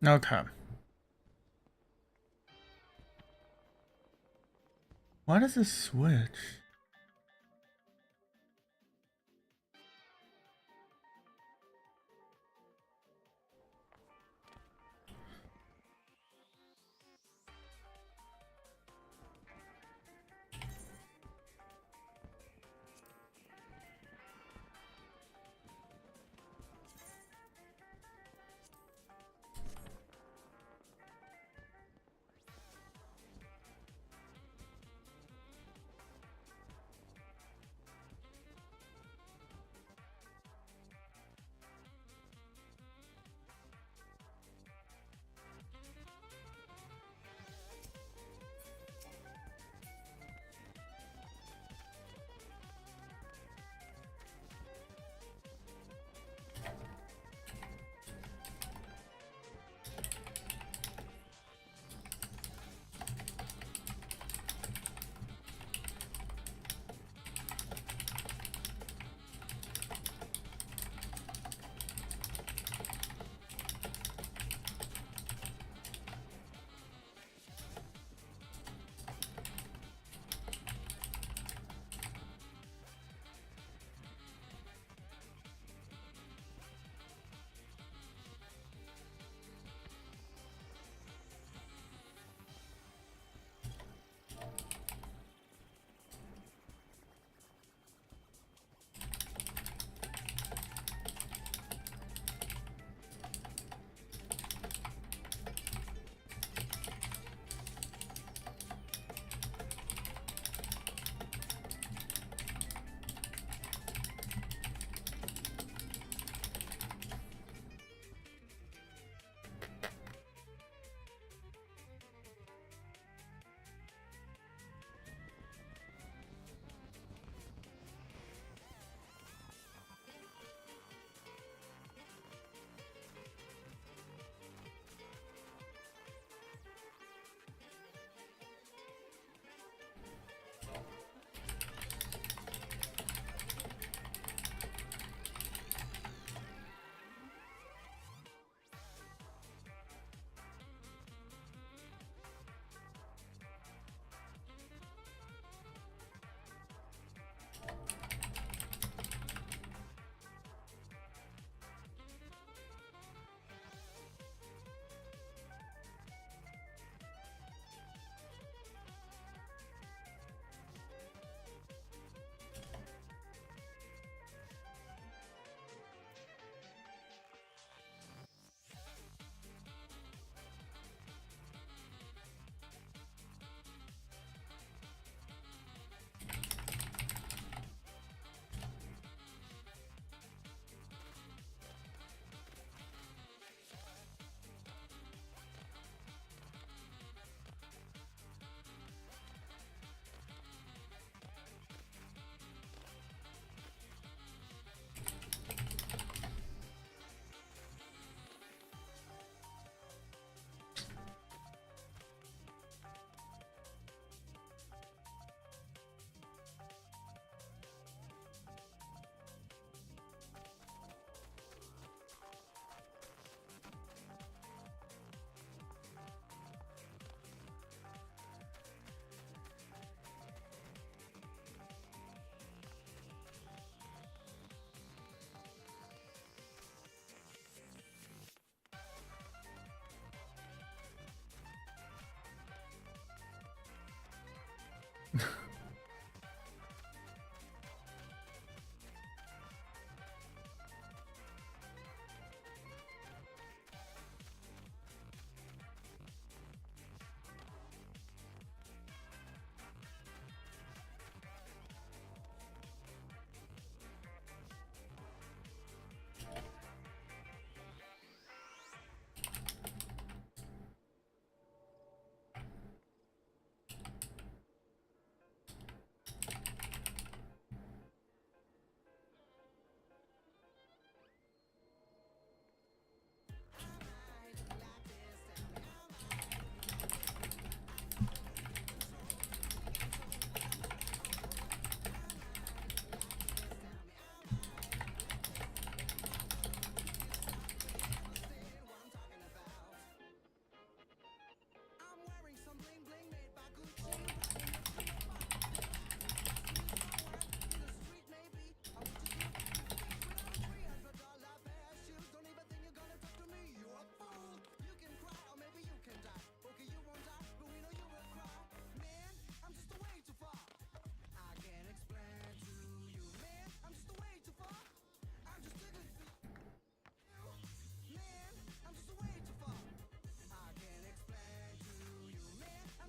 Okay. Why does this switch?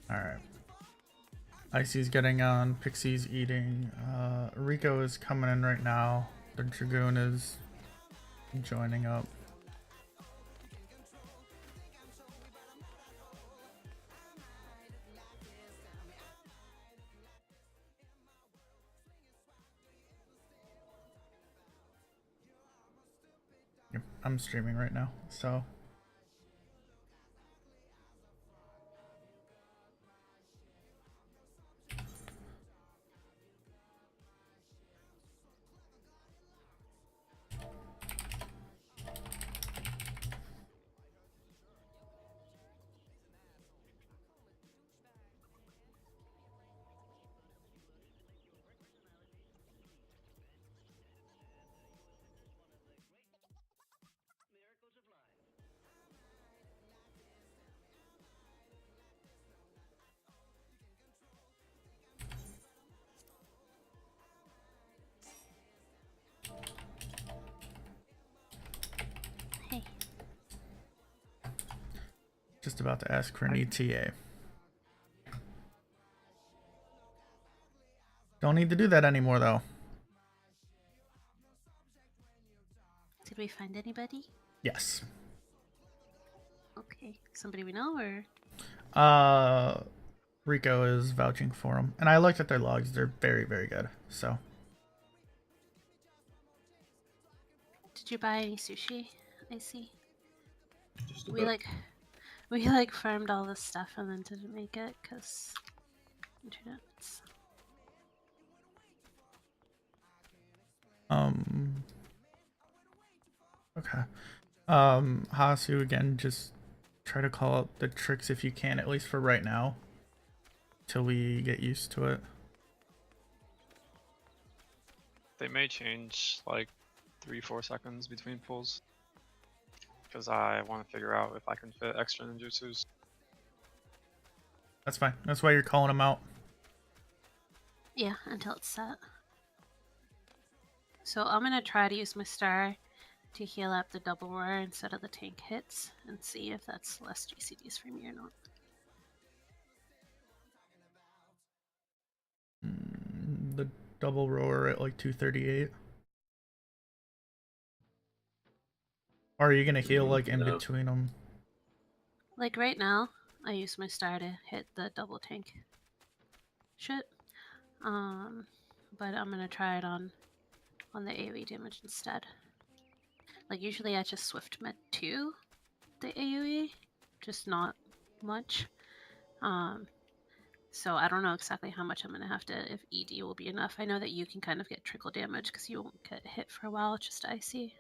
Alright. Icy's getting on, Pixie's eating, Rico is coming in right now, the Dragoon is joining up. Yep, I'm streaming right now, so Hey. just about to ask for an ETA. Don't need to do that anymore though. Did we find anybody? Yes. Okay. Somebody we know or? Rico is vouching for them. And I looked at their logs, they're very, very good. So Did you buy any sushi? I see. Just a We bit. like farmed all this stuff and then didn't make it because internet's. okay. Hasu again, just try to call up the tricks if you can, at least for right now. Till we get used to it. They may change like 3-4 seconds between pulls. Because I want to figure out if I can fit extra ninjutsus. That's fine. That's why you're calling them out. Yeah, until it's set. So I'm gonna try to use my star to heal up the double roar instead of the tank hits and see if that's less GCDs for me or not. The double roar at like 238. Or are you gonna heal like in between them? Like right now, I use my star to hit the double tank shit. But I'm gonna try it on the AoE damage instead. Like usually I just swift med to the AoE, just not much. So I don't know exactly how much I'm gonna have to, if ED will be enough. I know that you can kind of get trickle damage because you won't get hit for a while, just icy.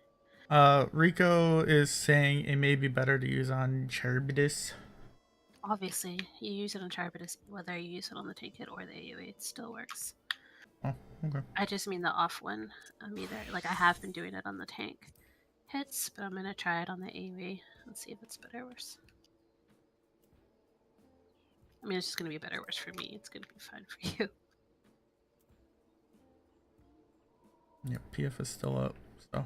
Rico is saying it may be better to use on Cherbidis. Obviously, you use it on Charbitus, whether you use it on the tank hit or the AoE, it still works. Oh, okay. I just mean the off one. I'm either, like, I have been doing it on the tank hits, but I'm gonna try it on the AoE and see if it's better or worse. I mean, it's just gonna be better or worse for me. It's gonna be fine for you. Yep, PF is still up, so.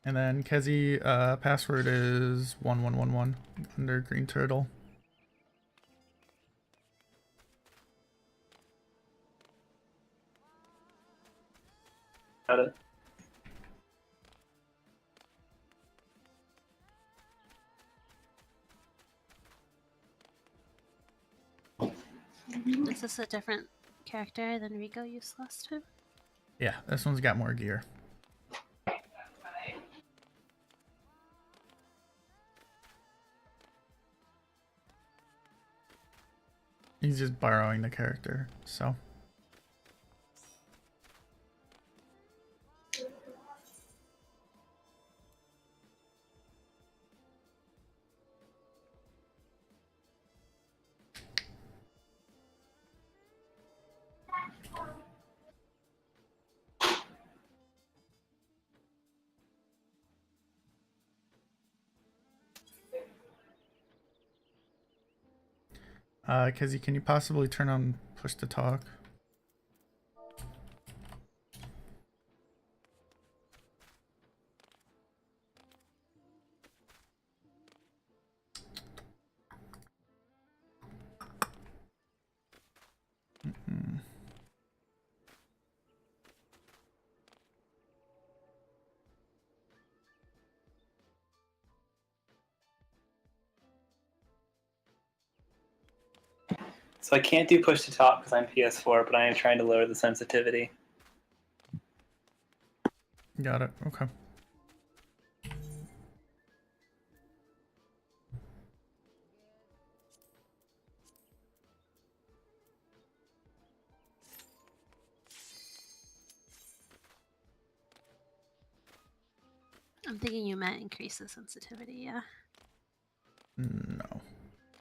And then Kezi, password is 1111 under Green Turtle. Got it. Is this a different character than Rico used last time? Yeah, this one's got more gear. He's just borrowing the character, so. Kizzy, can you possibly turn on push to talk? So I can't do push to talk because I'm PS4, but I am trying to lower the sensitivity. Got it. Okay. I'm thinking you meant increase the sensitivity, yeah. No.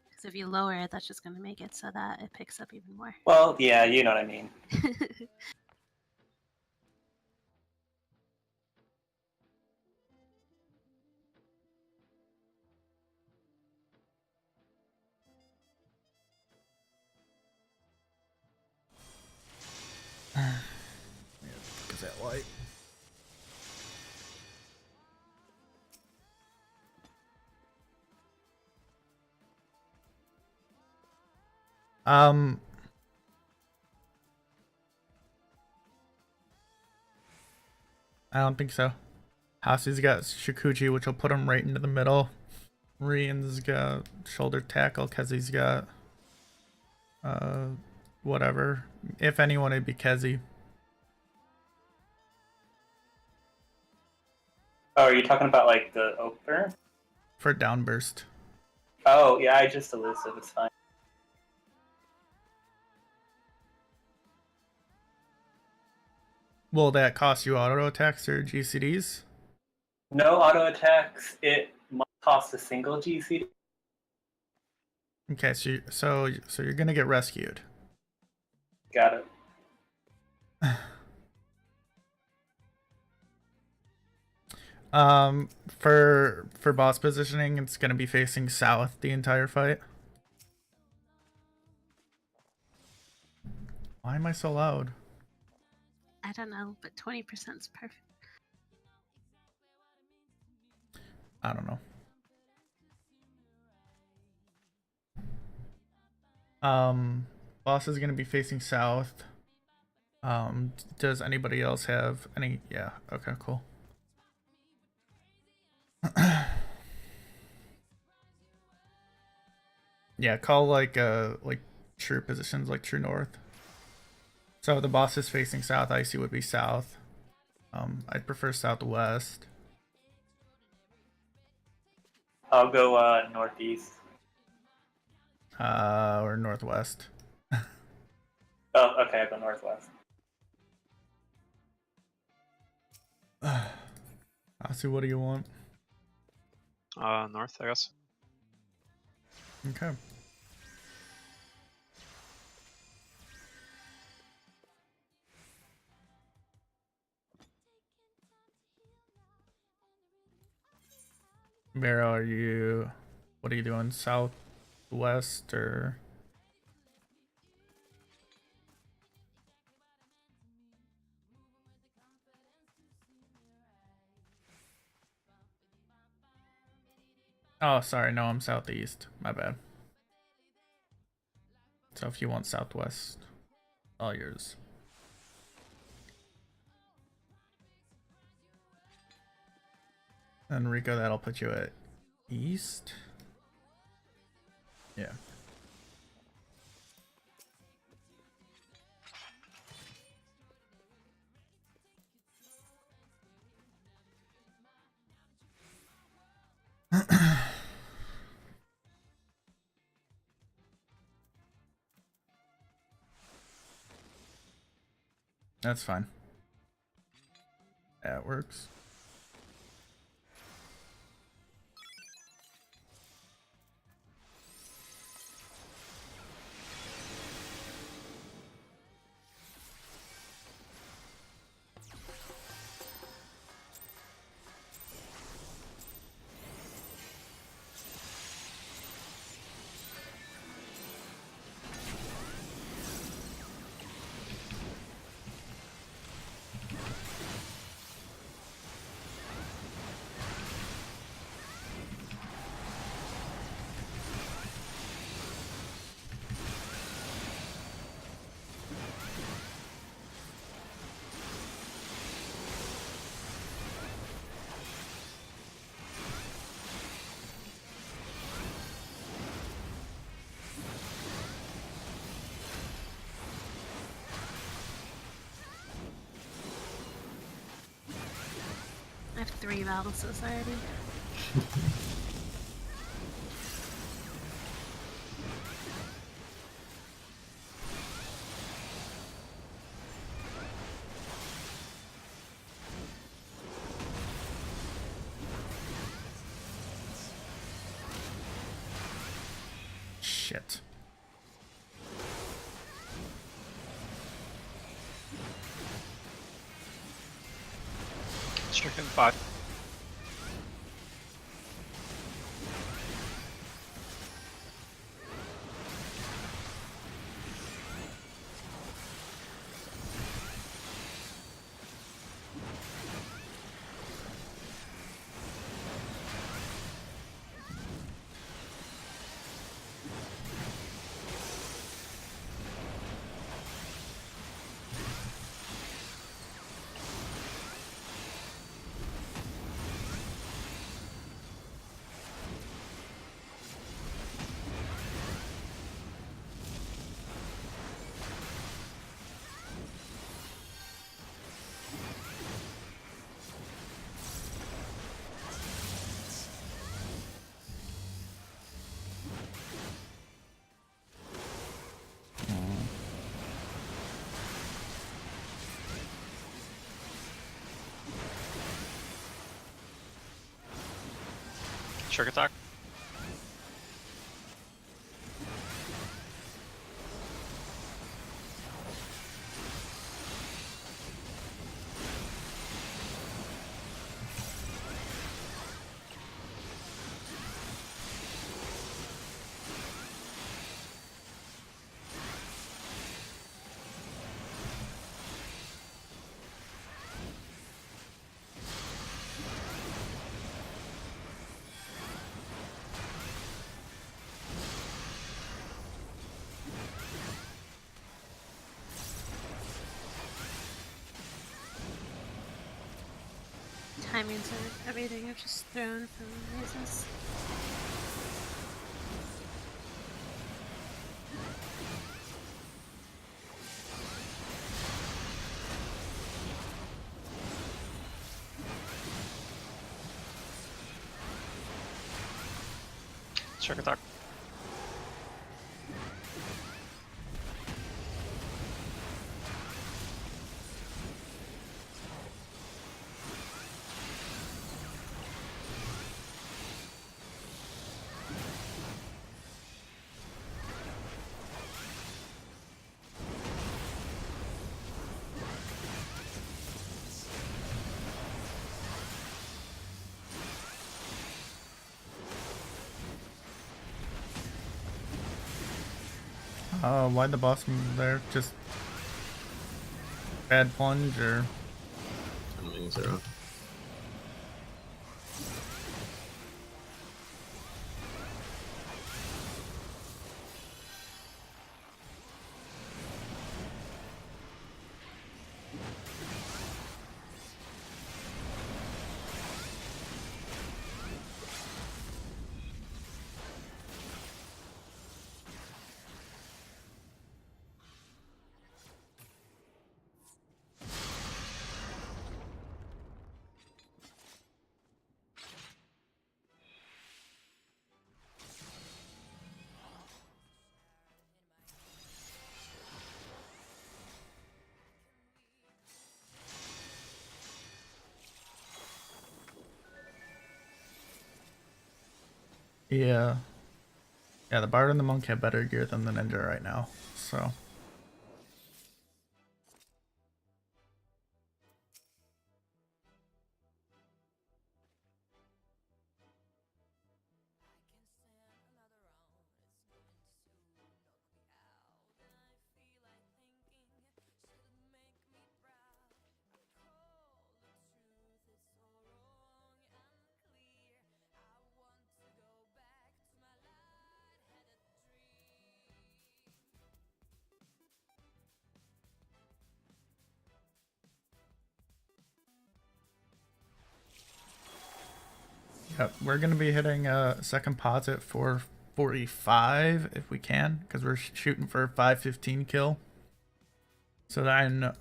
Because if you lower it, that's just going to make it so that it picks up even more. Well, yeah, you know what I mean. Is that light? I don't think so. Hasu's got Shikuchi, which will put him right into the middle. Rian's got shoulder tackle. Kezi's got whatever. If anyone, it'd be Kezi. Oh, are you talking about like the opener? For downburst. Oh, yeah, I just elusive. It's fine. Will that cost you auto attacks or GCDs? No auto attacks. It must cost a single GC. Okay, so you're gonna get rescued. Got it. For boss positioning, it's gonna be facing south the entire fight. Why am I so loud? I don't know, but 20% is perfect. I don't know. Boss is gonna be facing south. Does anybody else have any? Yeah. Okay. Cool. Yeah. Call like true positions, like true north. So the boss is facing south. Icy would be south. I'd prefer southwest. I'll go northeast. Or northwest. Oh, okay, I'll go northwest. Icy, what do you want? North, I guess. Okay. Vero, what are you doing? Southwest or? Oh, sorry. No, I'm southeast. My bad. So if you want southwest, all yours. And Rico, that'll put you at east. Yeah. That's fine. That works. like 3 balances already. Shit. Stricken 5. Trick attack. Timings of everything I've just thrown from raises. Trick attack. Why'd the boss move there? Just bad plunge or? Annoying 0. Yeah. Yeah, the Bard and the Monk have better gear than the Ninja right now, so. Yep, we're gonna be hitting a second pods at 445 if we can, because we're shooting for a 515 kill. So then,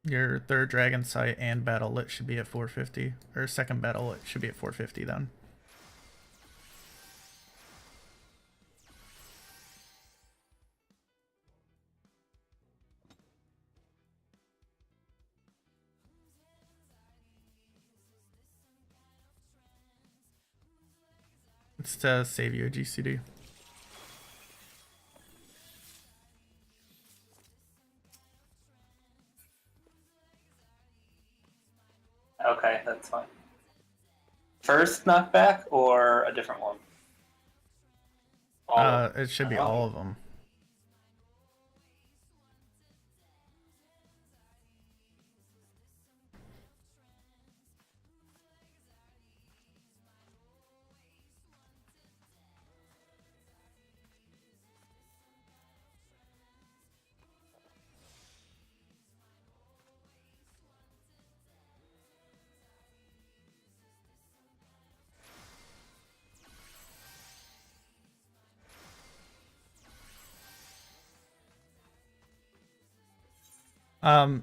Your third dragon sight and battle lit should be at 450, or second battle lit should be at 450 then. It's to save you a GCD. Okay, that's fine. First knockback or a different one? It should be all of them.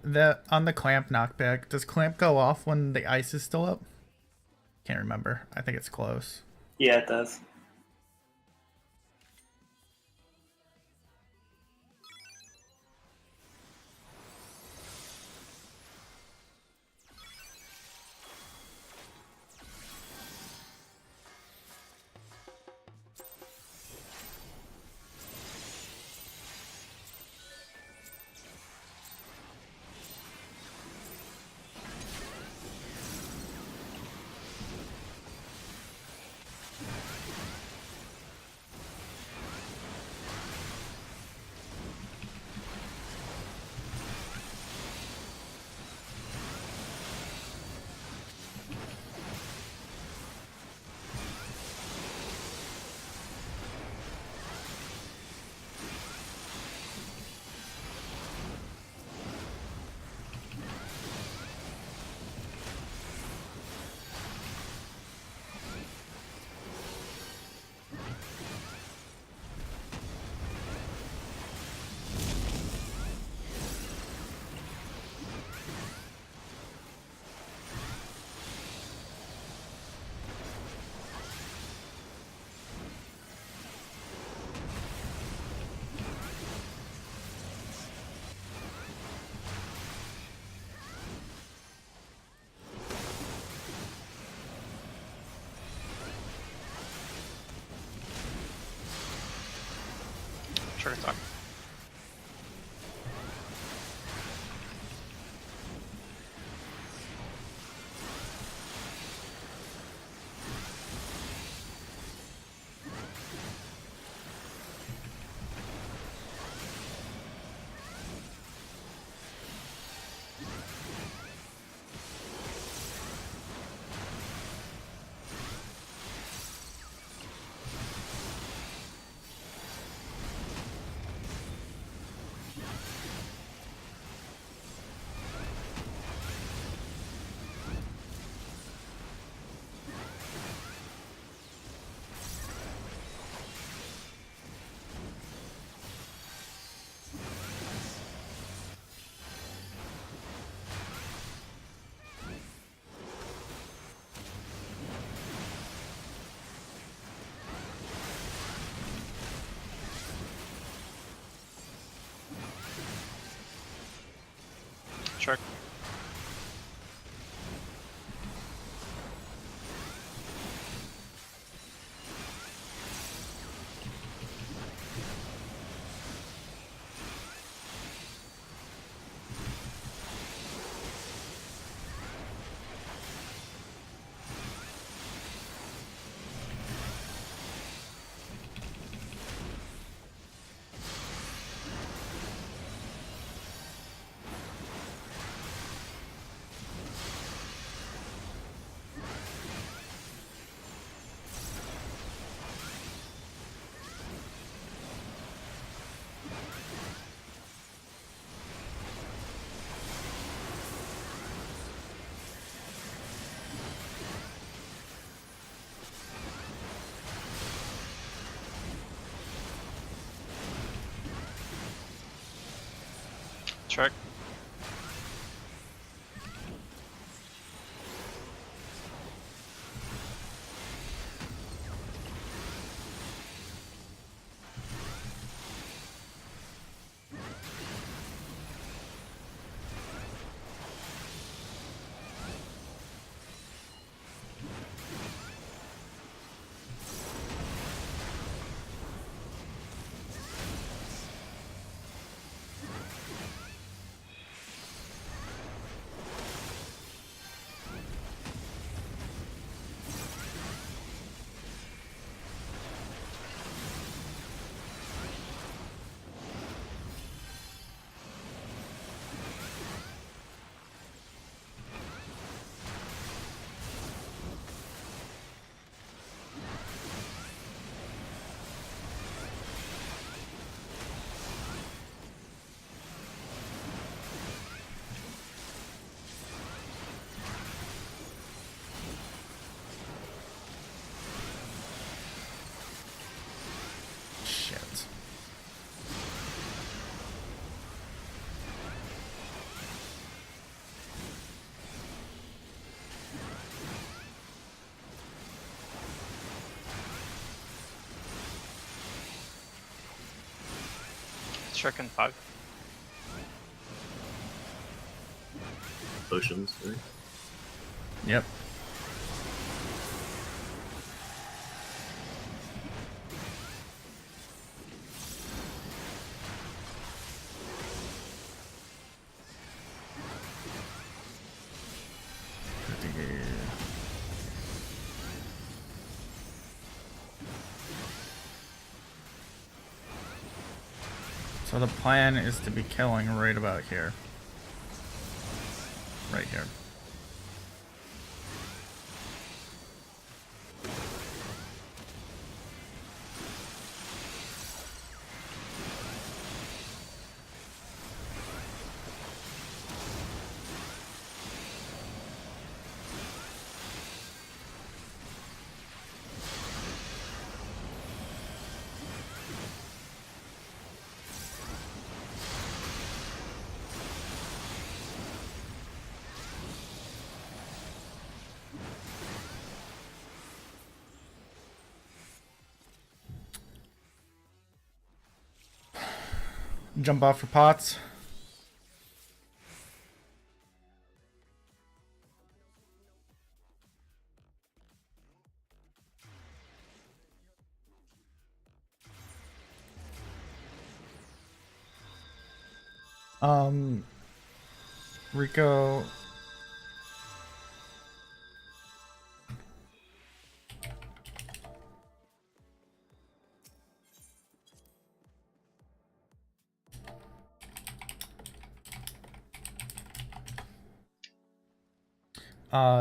That on the clamp knockback, does clamp go off when the ice is still up? Can't remember. I think it's close. Yeah, it does. Trigger time. Check. Check. trick in 5. Potions, right? Yep. So the plan is to be killing right about here. Right here. Jump off for pots. Rico.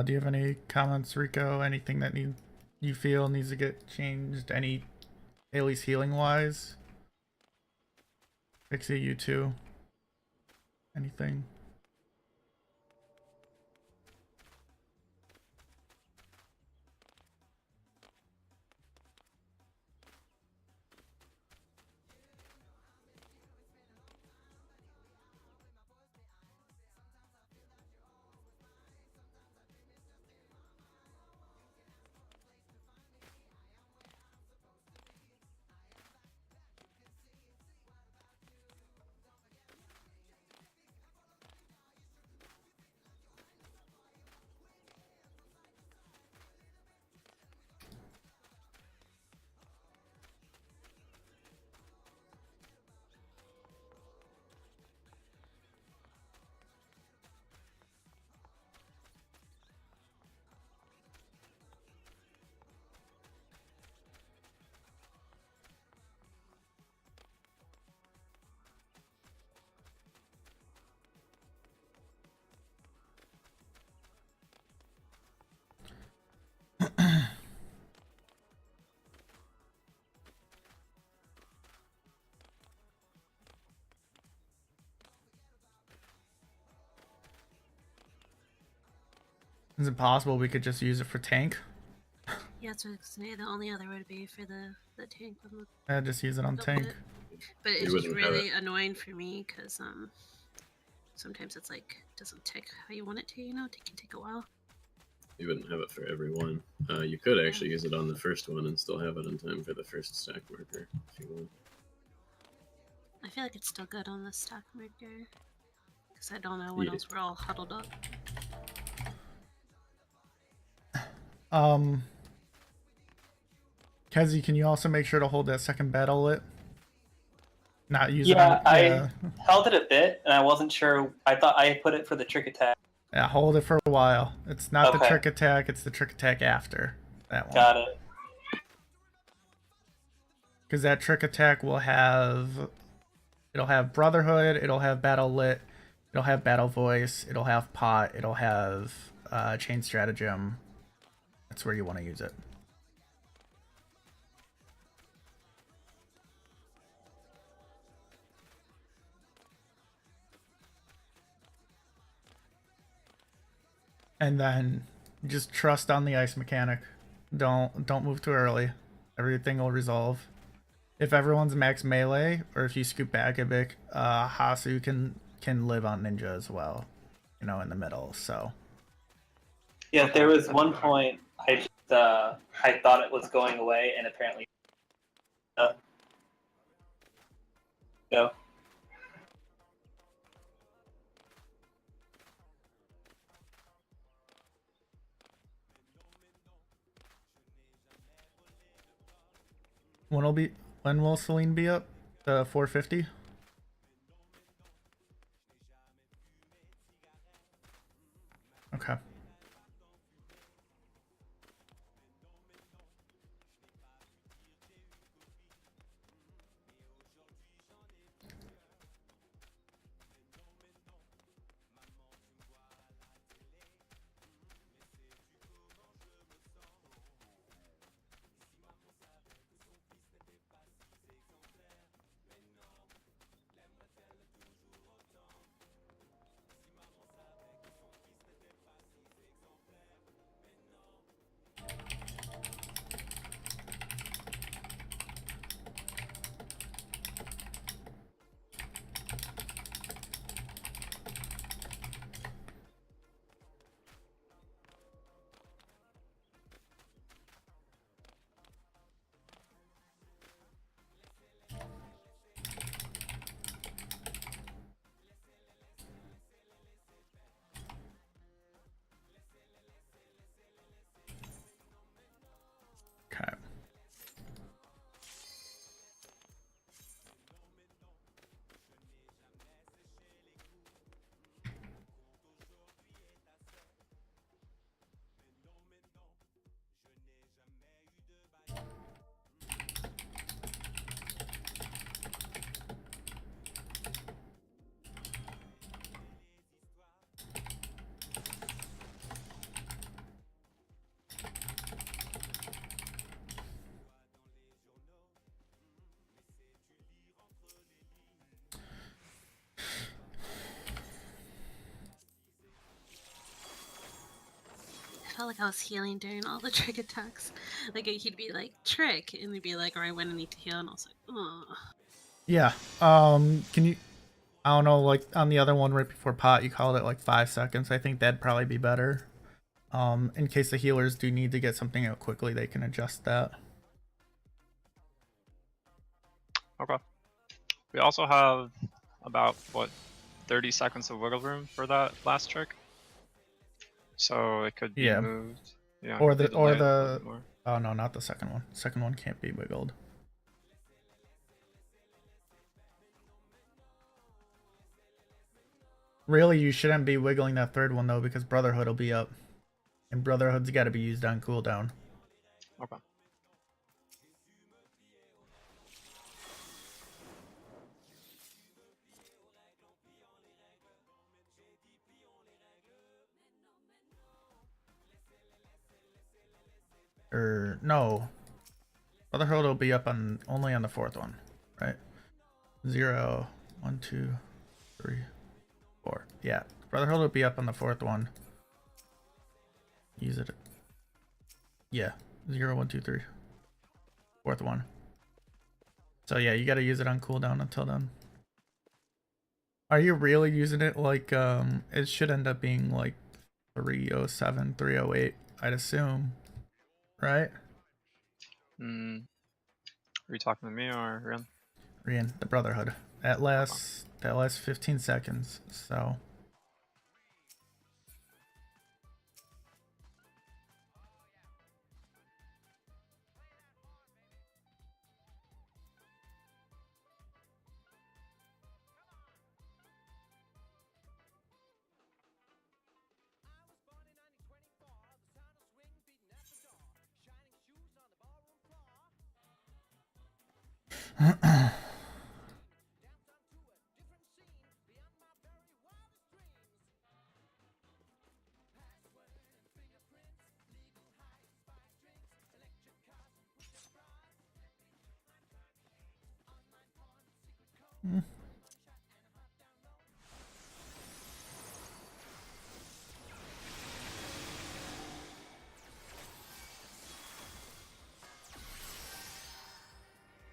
Do you have any comments, Rico? Anything that you feel needs to get changed? Any, at least healing wise? Pixie, you too. Anything? Is it possible we could just use it for tank? Yeah, that's what I was gonna say. The only other would be for the tank on the Yeah, just use it on tank. But You it's just wouldn't have really annoying for me because sometimes it's like doesn't tick how you want it to. You know, it can take a while. You wouldn't have it for every one. You could actually use it on the first one and still have it in time for the first stack marker if you want. I feel like it's still good on the stack marker because I don't know when else we're all huddled up. Kezi, can you also make sure to hold that second battle lit? Not use Yeah, it on. I held it a bit, and I wasn't sure. I thought I put it for the trick attack. Yeah, hold it for a while. It's not the Okay. trick attack, it's the trick attack after that one. Got it. Because that trick attack will have, it'll have Brotherhood, it'll have Battle Lit, it'll have Battle Voice, it'll have Pot, it'll have Chain Stratagem. That's where you want to use it. And then just trust on the ice mechanic. Don't move too early. Everything will resolve. If everyone's max melee, or if you scoop back a bit, Hasu can live on ninja as well, you know, in the middle. So Yeah, there was one point I just I thought it was going away, and apparently, go. when will Celine be up? The 450? Okay. Okay. I felt like I was healing during all the trick attacks. Like he'd be like trick, and he'd be like, "All right, when I need to heal," and I was like, "Oh." Yeah. Can you? I don't know. Like on the other one right before pot, you called it like 5 seconds. I think that'd probably be better. In case the healers do need to get something out quickly, they can adjust that. Okay. We also have about, what, 30 seconds of wiggle room for that last trick. So it could be Yeah. moved. Yeah, Or it could the be or delayed a little the bit more. oh no, not the second one. Second one can't be wiggled. Really, you shouldn't be wiggling that third one though, because Brotherhood will be up, and Brotherhood's got to be used on cooldown. Okay. Or no, Brotherhood will be up on only on the fourth one, right? 0, 1, 2, 3, 4. Yeah, Brotherhood will be up on the fourth one. Use it. Yeah, 0, 1, 2, 3. Fourth one. So yeah, you got to use it on cooldown until then. Are you really using it like it should end up being like 307, 308, I'd assume, right? Are you talking to me or Rian? Rian, the Brotherhood. That lasts 15 seconds, so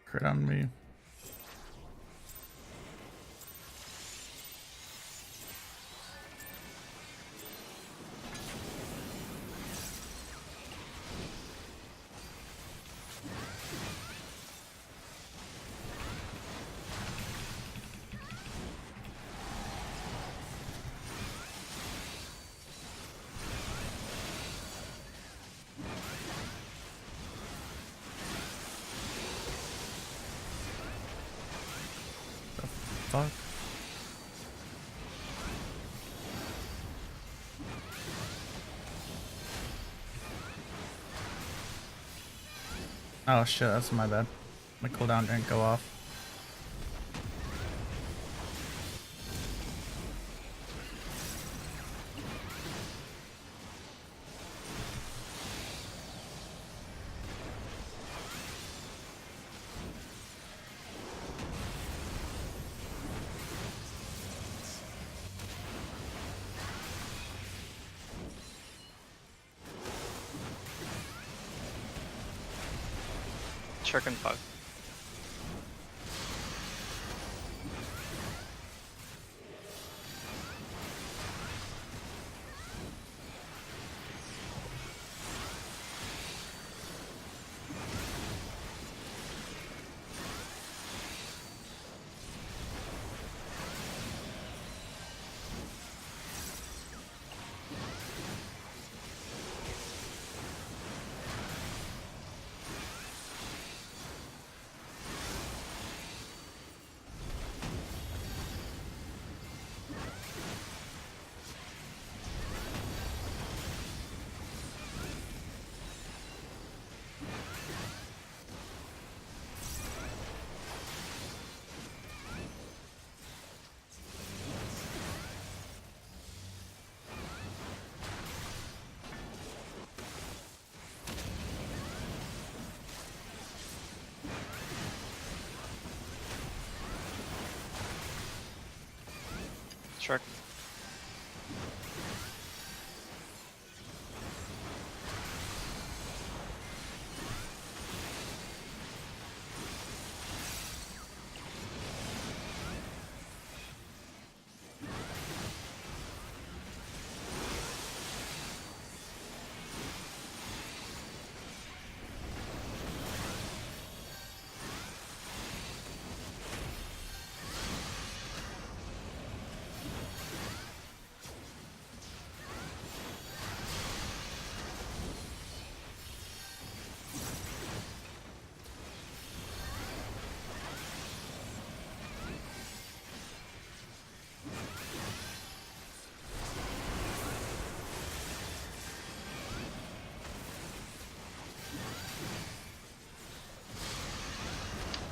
crit on me. fuck? Oh shit, that's my bad. My cooldown didn't go off. Chicken 5. Trick.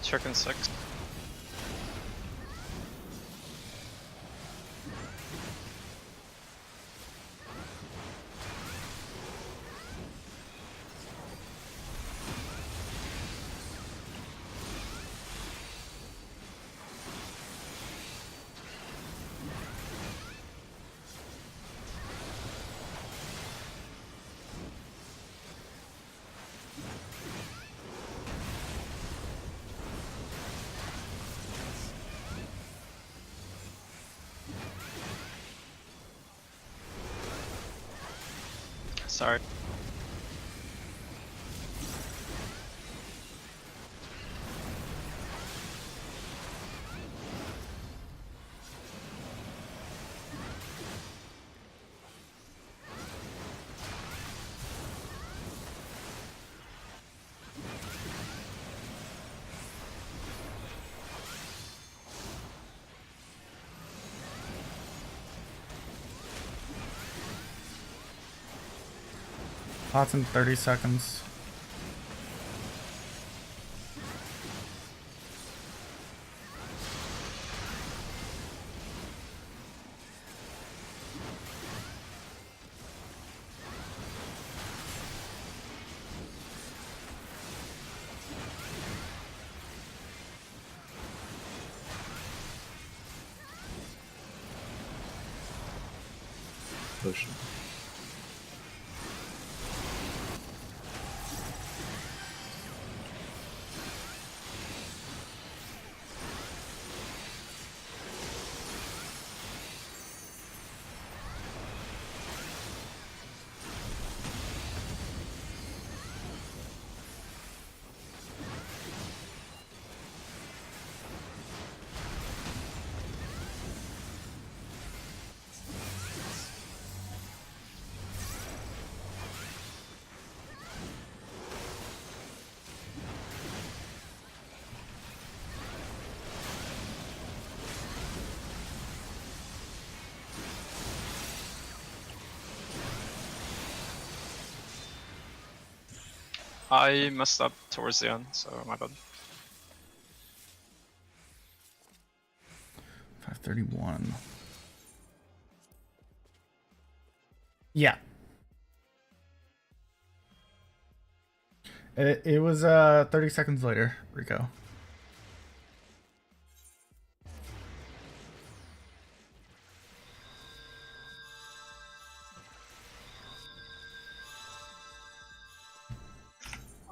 Chicken 6. Sorry. Pots in 30 seconds. Push. I messed up towards the end, so my bad. 5:31. Yeah. It was 30 seconds later, Rico.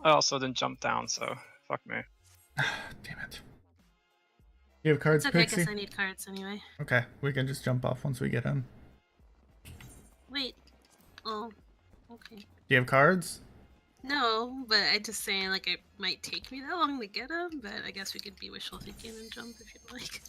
I also didn't jump down, so fuck me. Damn it. You have cards, It's okay, I Pixie? guess I need cards anyway. Okay, we can just jump off once we get in. Wait. Oh. Okay. Do you have cards? No, but I just saying like it might take me that long to get them, but I guess we could be wishful thinking and jump if you'd like.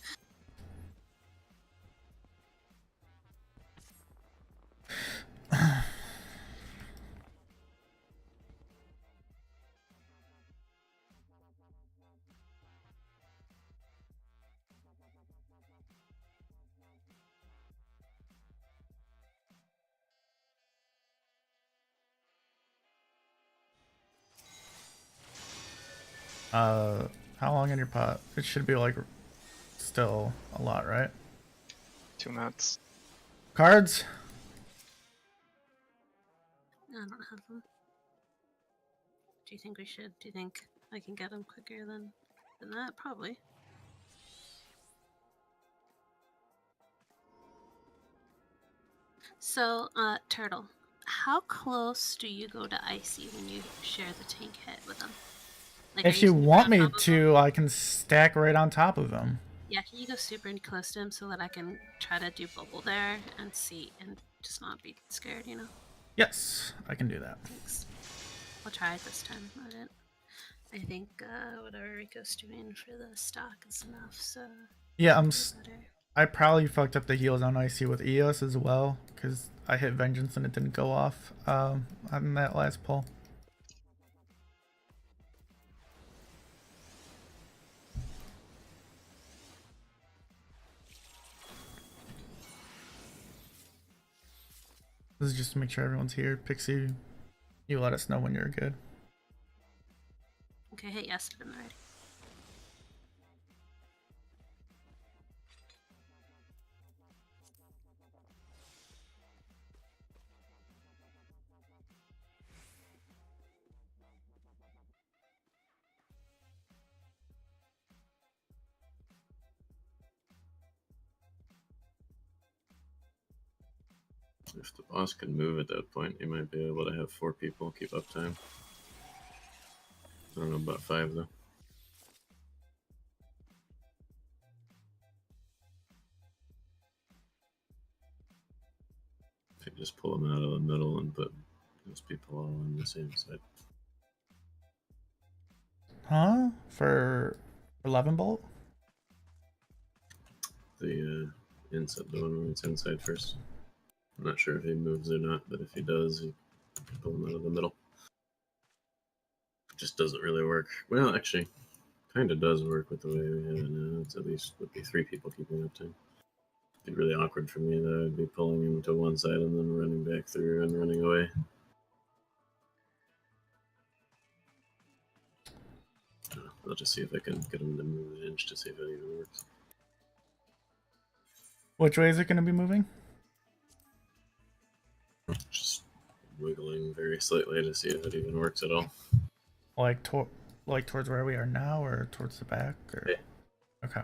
How long in your pot? It should be like still a lot, right? 2 minutes. Cards? I don't have them. Do you think we should? Do you think I can get them quicker than that? Probably. So, Turtle, how close do you go to Icy when you share the tank hit with them? Like, are If you super want on me top of him? to, I can stack right on top of him. Yeah, can you go super close to him so that I can try to do bubble there and see and just not be scared, you know? Yes, I can do that. Thanks. I'll try it this time. I think whatever Rico's doing for the stock is enough, so Yeah, better. I probably fucked up the heals on Icy with EOS as well, because I hit Vengeance and it didn't go off on that last pull. This is just to make sure everyone's here. Pixie, you let us know when you're good. Okay, hit yes, but I'm ready. If the boss can move at that point, you might be able to have 4 people keep up time. I don't know about 5 though. If you just pull them out of the middle and put those people all on the same side. Huh? For 11 bolt? The inside, the one that's inside first. I'm not sure if he moves or not, but if he does, you pull him out of the middle. It just doesn't really work. Well, actually, kind of does work with the way we have it now. It's at least would be 3 people keeping up time. It'd be really awkward for me though. I'd be pulling him to one side and then running back through and running away. I'll just see if I can get him to move an inch to see if it even works. Which way is it going to be moving? Just wiggling very slightly to see if it even works at all. Like towards where we are now, or towards the back? Or... Yeah. Okay.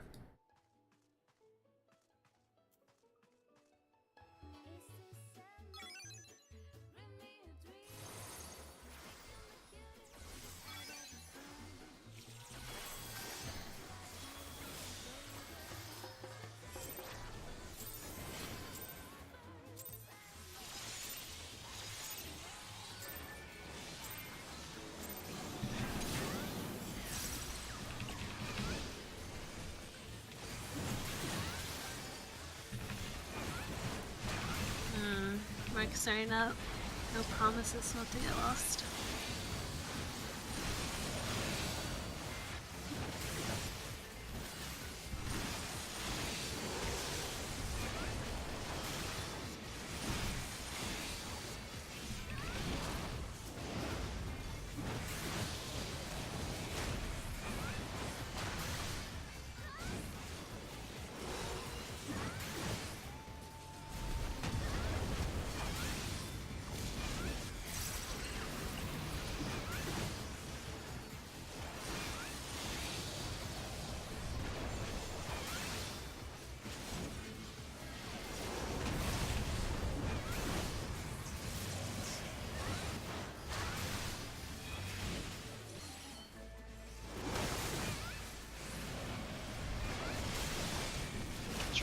Mark starting up. No promises not to get lost.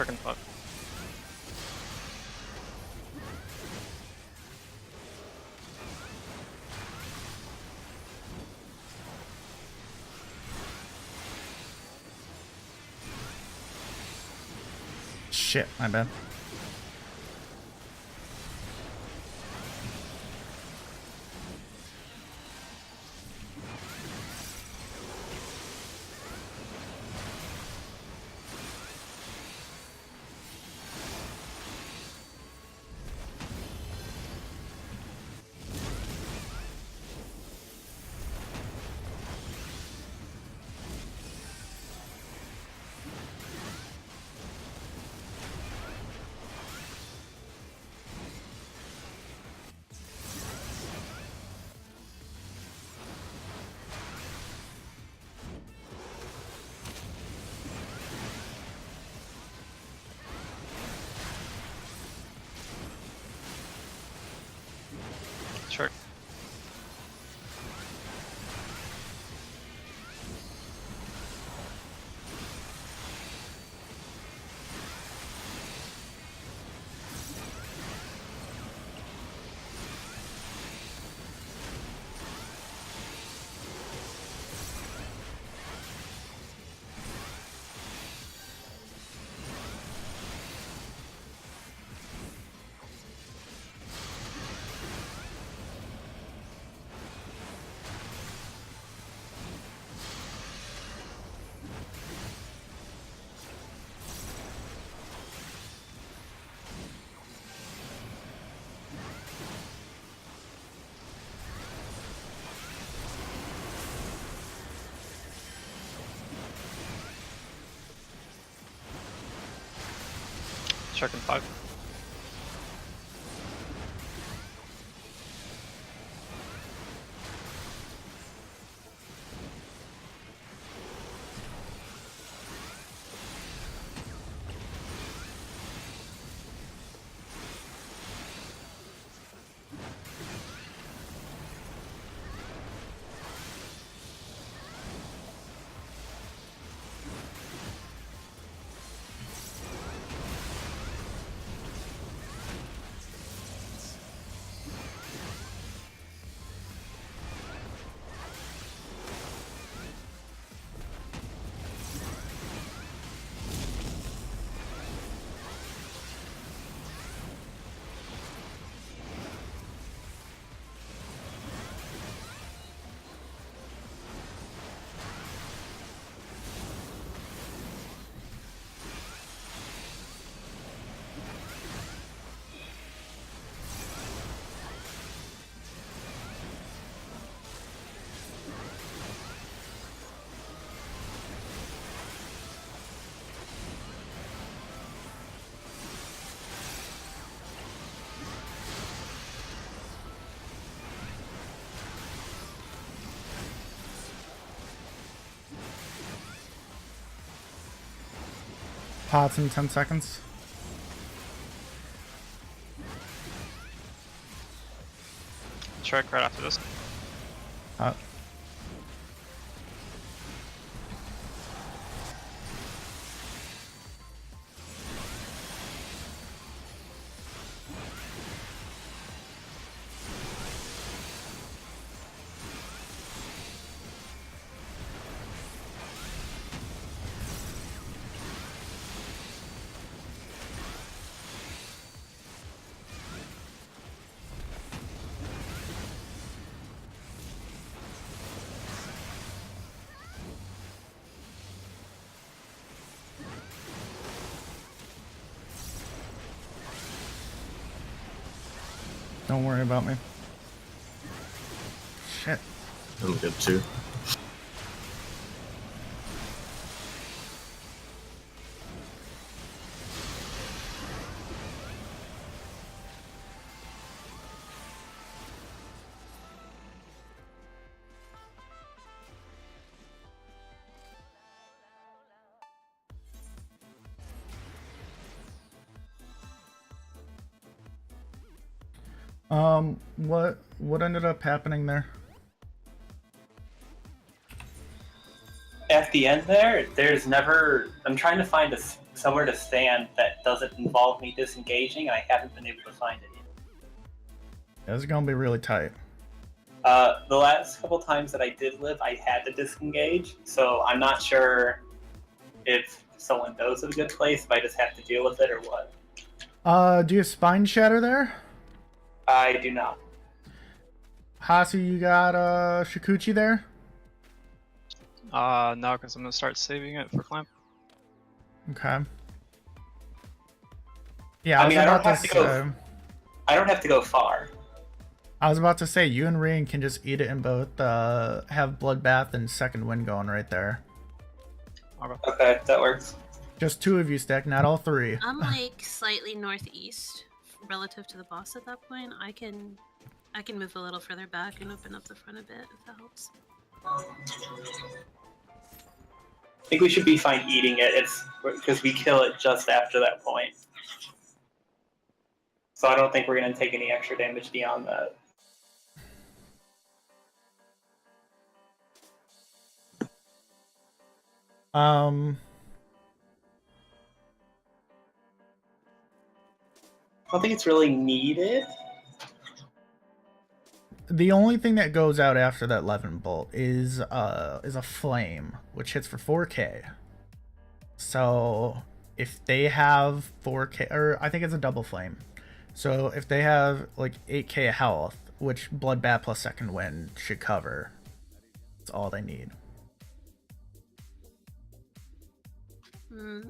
Chicken 5. Shit, my bad. Sure. Chicken 5. Pots in 10 seconds. Trick right after this. Pot. Don't worry about me. Shit. I'm good too. What ended up happening there? at the end there, there's never. I'm trying to find somewhere to stand that doesn't involve me disengaging, and I haven't been able to find it yet. This is gonna be really tight. The last couple times that I did live, I had to disengage, so I'm not sure if someone knows of a good place, if I just have to deal with it or what. Do you have Spine Shatter there? I do not. Hasu, you got Shikuchi there? No, because I'm gonna start saving it for Clamp. Okay. Yeah, I mean, I don't have say, to go. I don't have to go far. I was about to say, you and Reen can just eat it in both, have Bloodbath and Second Wind going right there. Okay, that works. Just 2 of you stack, not all 3. I'm like slightly northeast relative to the boss at that point. I can move a little further back and open up the front a bit if that helps. I think we should be fine eating it. It's because we kill it just after that point. So I don't think we're going to take any extra damage beyond that. I don't think it's really needed. The only thing that goes out after that Levin Bolt is a flame, which hits for 4k. So if they have 4k, or I think it's a double flame. So if they have like 8k health, which Bloodbath plus Second Wind should cover, that's all they need.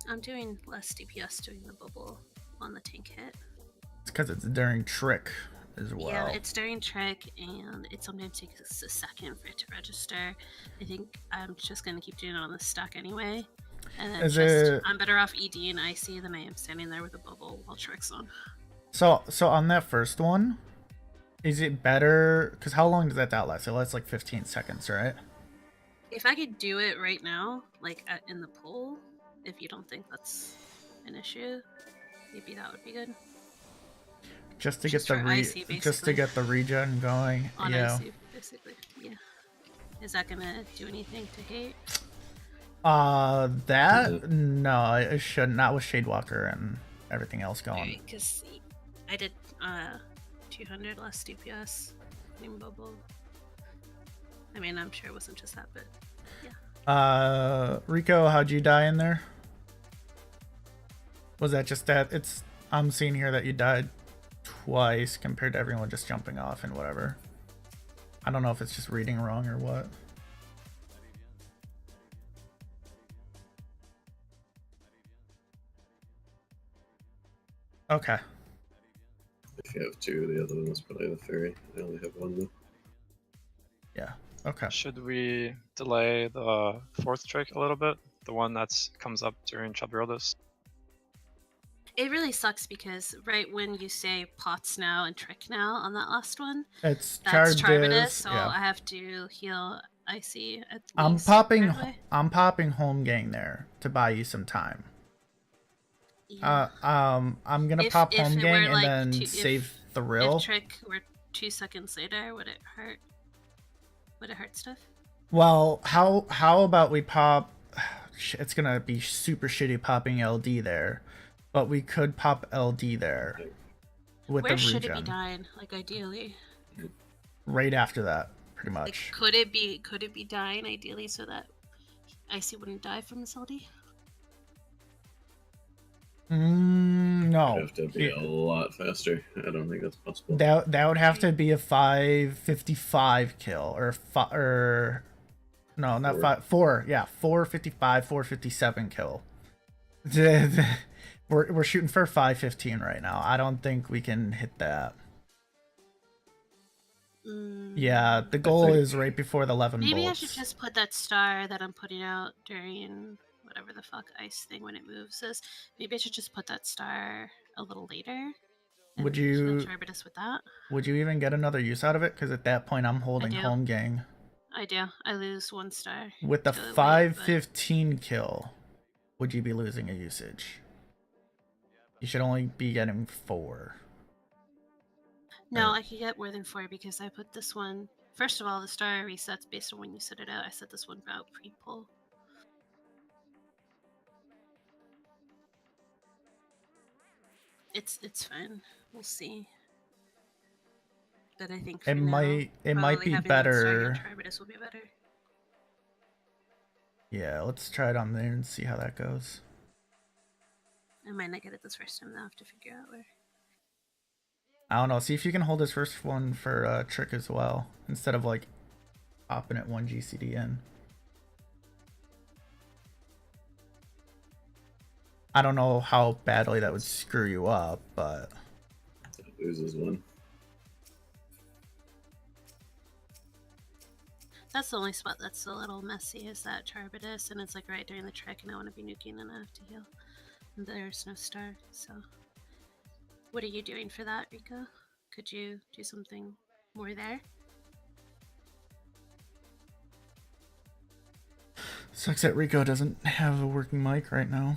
I'm doing less DPS doing the bubble on the tank hit. It's because it's during Trick as well. Yeah, it's during Trick, and it sometimes takes a second for it to register. I think I'm just gonna keep doing it on the stack anyway. And then I'm better off ED and IC than I am standing there with a bubble while Trick's on. So on that first one, is it better? Because how long does that outlast? It lasts like 15 seconds, right? If I could do it right now, like in the poll, if you don't think that's an issue, maybe that would be good. Just to get the regen going. On yeah. IC, basically. Yeah. Is that gonna do anything to hate? No, it shouldn't. Not with Shadewalker and everything else going. Because I did 200 less DPS in bubble. I mean, I'm sure it wasn't just that, but yeah. Rico, how'd you die in there? Was that just that? I'm seeing here that you died twice compared to everyone just jumping off and whatever. I don't know if it's just reading wrong or what. Okay. If you have 2, the other one is probably the fairy. I only have 1 though. Yeah. Okay. Should we delay the 4th trick a little bit? The one that comes up during Chabrildos? It really sucks because right when you say pots now and trick now on that last one, that's Charbitus, so yeah. I have to heal IC at least. I'm popping home gang there to buy you some time. Yeah. I'm gonna pop home gang and then save Thrill. If trick were 2 seconds later, would it hurt? Would it hurt stuff? Well, how about we pop? It's gonna be super shitty popping LD there, but we could pop LD there with Where the should regen. it be dying? Like ideally. Right after that, pretty much. Like, could it be dying ideally so that IC wouldn't die from this LD? No. It'd have to be a lot faster. I don't think that's possible. That would have to be a 555 kill or no, not 4. Yeah, 455, 457 kill. We're shooting for 515 right now. I don't think we can hit that. Yeah, the goal is right before the 11 Maybe bolts. I should just put that star that I'm putting out during whatever the fuck ice thing when it moves is. Maybe I should just put that star a little later. Would you Charbitus with that? Would you even get another use out of it? Because at that point I'm holding home gang. I do. I lose 1 star. With the 515 kill, would you be losing a usage? You should only be getting 4. No, I could get more than 4 because I put this one. First of all, the star resets based on when you set it out. I set this one out pre-pull. It's fine. We'll see. But I think it might be better. This will be better. Yeah, let's try it on there and see how that goes. I might not get it this first time. I'll have to figure out where. I don't know. See if you can hold this first one for trick as well, instead of like popping it one GCD in. I don't know how badly that would screw you up, but That loses one. That's the only spot that's a little messy, is that Charbidus, and it's like right during the trek, and I want to be nuking and I have to heal. And there's no star, so. What are you doing for that, Rico? Could you do something more there? sucks that Rico doesn't have a working mic right now.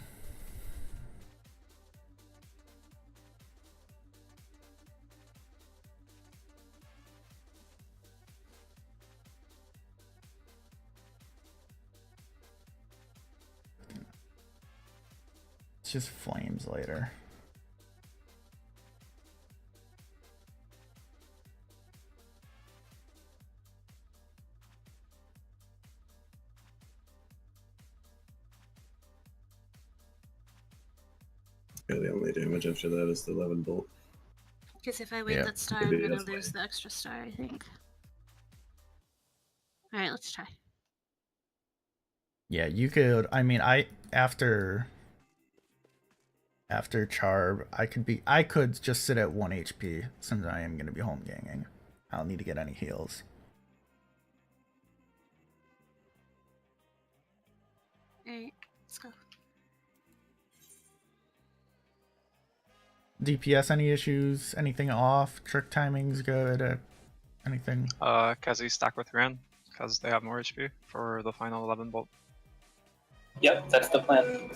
It's just flames later. Yeah, the only damage after that is the 11 bolt. Because if I wait Yep. that star, Maybe I'm gonna that's lose fine. the extra star, I think. Alright, let's try. Yeah, you could. I mean, after Charb, I could just sit at 1 HP since I am going to be home ganging. I don't need to get any heals. Alright, let's go. DPS, any issues? Anything off? Trick timing's good? Anything? Kazi stack with Ran, because they have more HP for the final 11 bolt. Yep, that's the plan.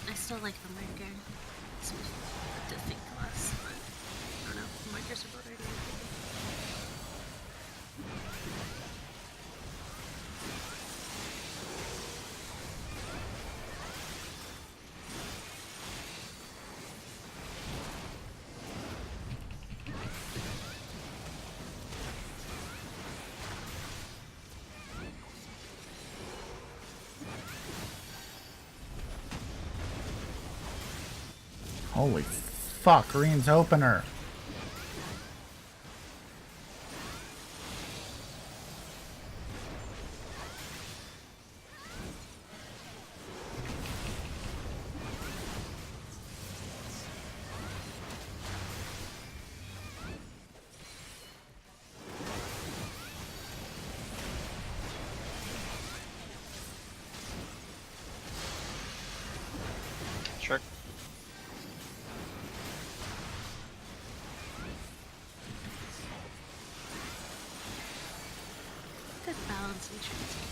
I still like the marker. It's to think less, but I don't know. The markers are better. Holy fuck, Green's opener. Sure. Good balance and transfer.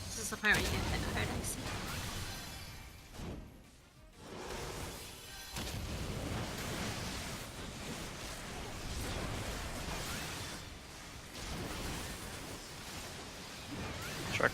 This is the part where you get hit hard, I see. Check.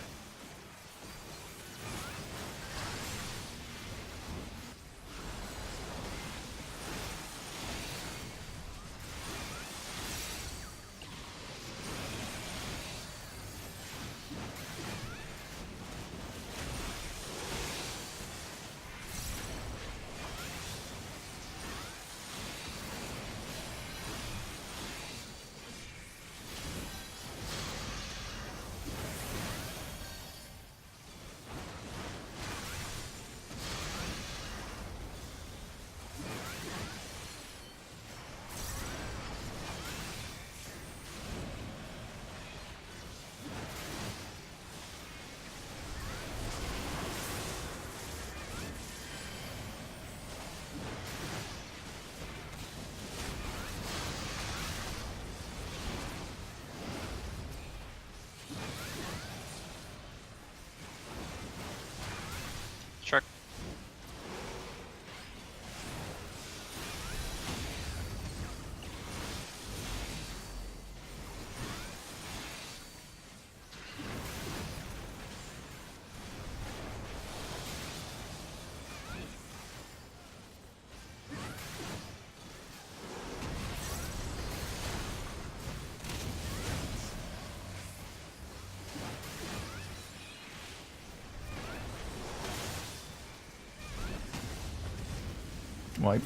Wipe.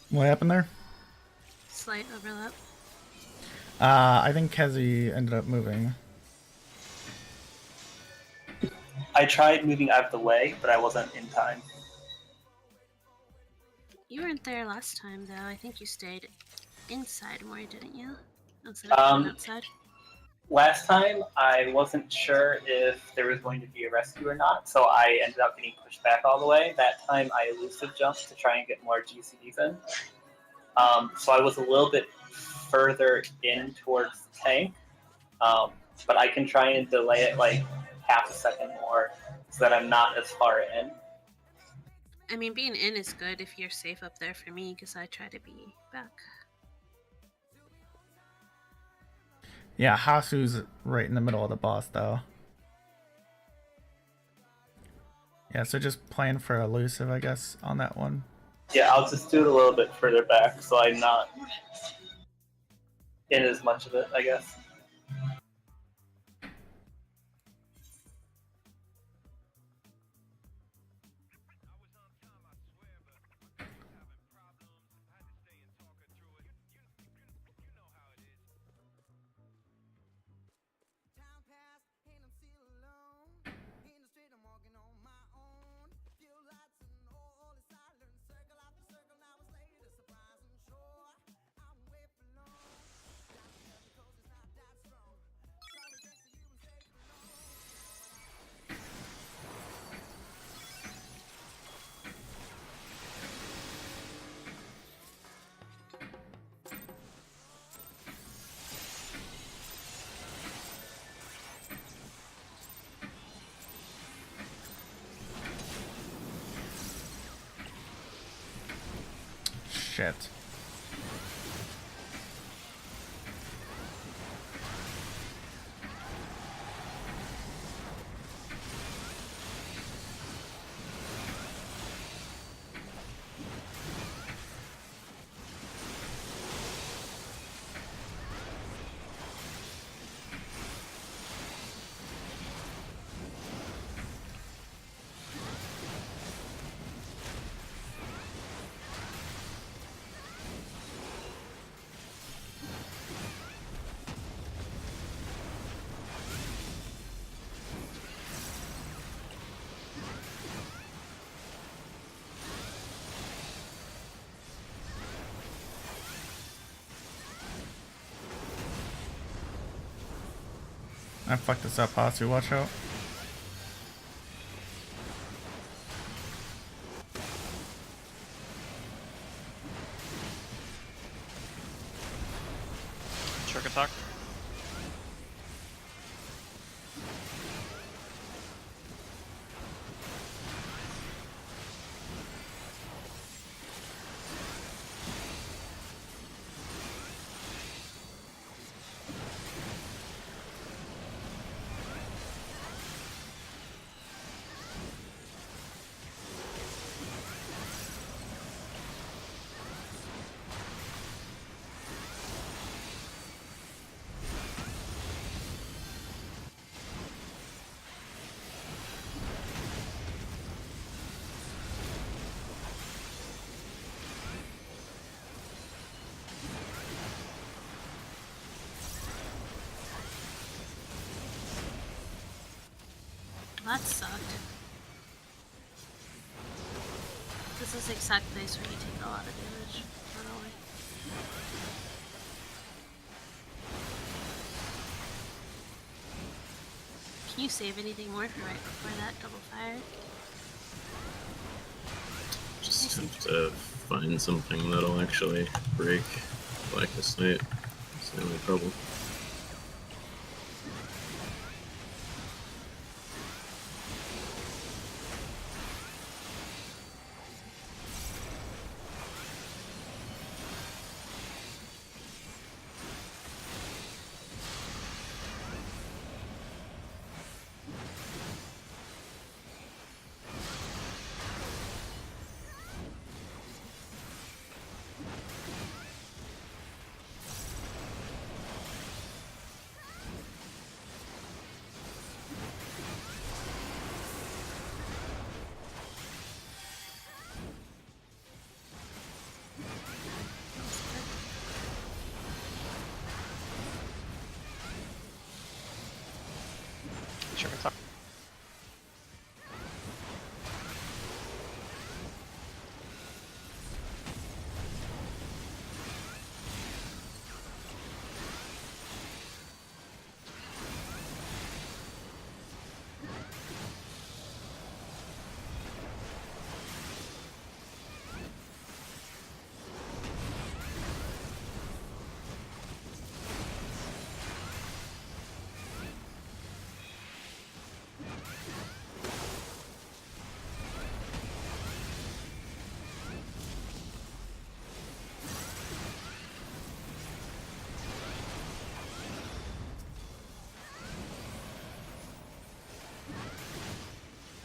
What happened there? Slight overlap. I think Kezi ended up moving. I tried moving out of the way, but I wasn't in time. You weren't there last time, though. I think you stayed inside more, didn't you? Instead of going outside. Last time, I wasn't sure if there was going to be a rescue or not, so I ended up getting pushed back all the way. That time, I elusive jumped to try and get more GCDs in. So I was a little bit further in towards the tank, but I can try and delay it like half a second more so that I'm not as far in. I mean, being in is good if you're safe up there for me, because I try to be back. Yeah, Hasu's right in the middle of the boss, though. Yeah, so just playing for elusive, I guess, on that one. Yeah, I'll just do it a little bit further back so I'm not in as much of it, I guess. Shit. I fucked this up, Hasu, watch out. Trick attack. That sucked. This is the exact place where you take a lot of damage. Totally. Can you save anything more for right before that double fire? Just have to find something that'll actually break Blackness Night. That's the only problem. Sure, it's up.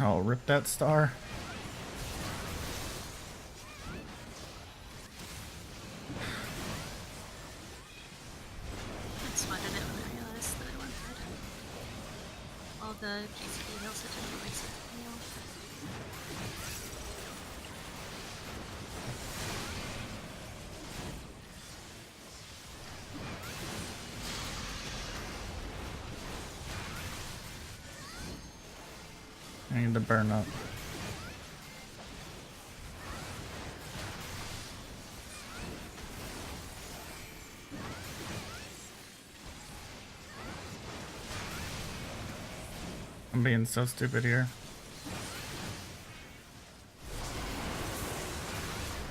Oh, rip that star. I spotted it when I realized that I went red. All the GCD heals had done reset me off. I need to burn up. I'm being so stupid here.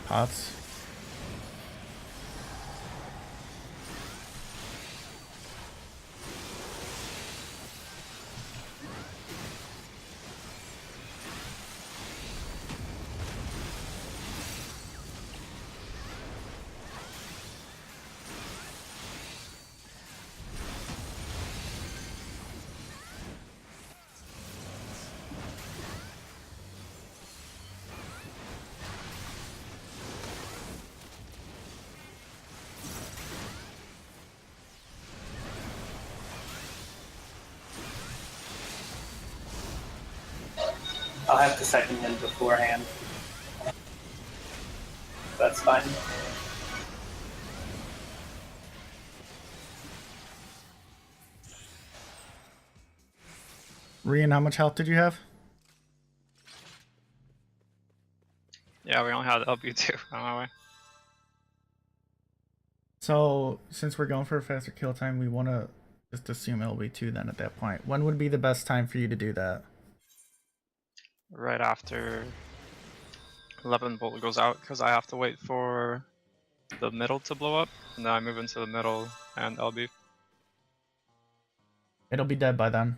Pots. I'll have to second him beforehand. That's fine. Rian, how much health did you have? Yeah, we only had LB2 on my way. So, since we're going for a faster kill time, we want to just assume LB2 then at that point. When would be the best time for you to do that? Right after 11 bolt goes out, because I have to wait for the middle to blow up, and then I move into the middle and LB. It'll be dead by then.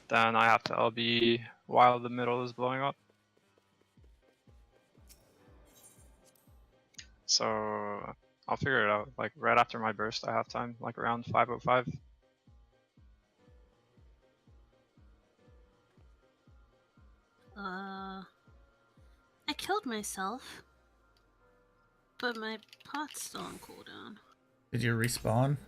Then I have to LB while the middle is blowing up. So I'll figure it out. Like right after my burst, I have time, like around 5:05. I killed myself, but my pot's still on cooldown. Did you respawn?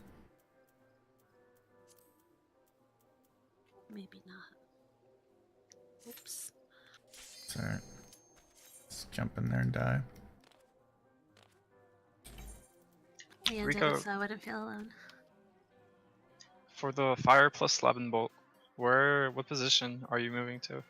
Maybe not. Oops. It's alright. Let's jump in there and die. I ended Rico, it so I wouldn't feel alone. for the fire plus 11 bolt, what position are you moving to?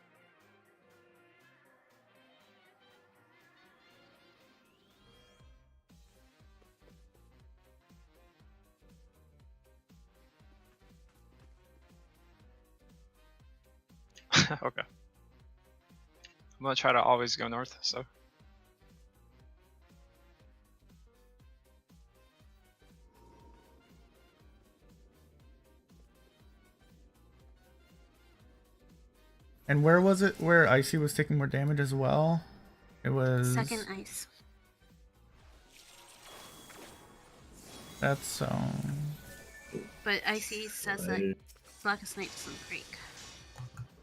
Okay. I'm gonna try to always go north, so. And where was it where Icy was taking more damage as well? It was... Second ice. That's But Icy says that Blackest Night doesn't break.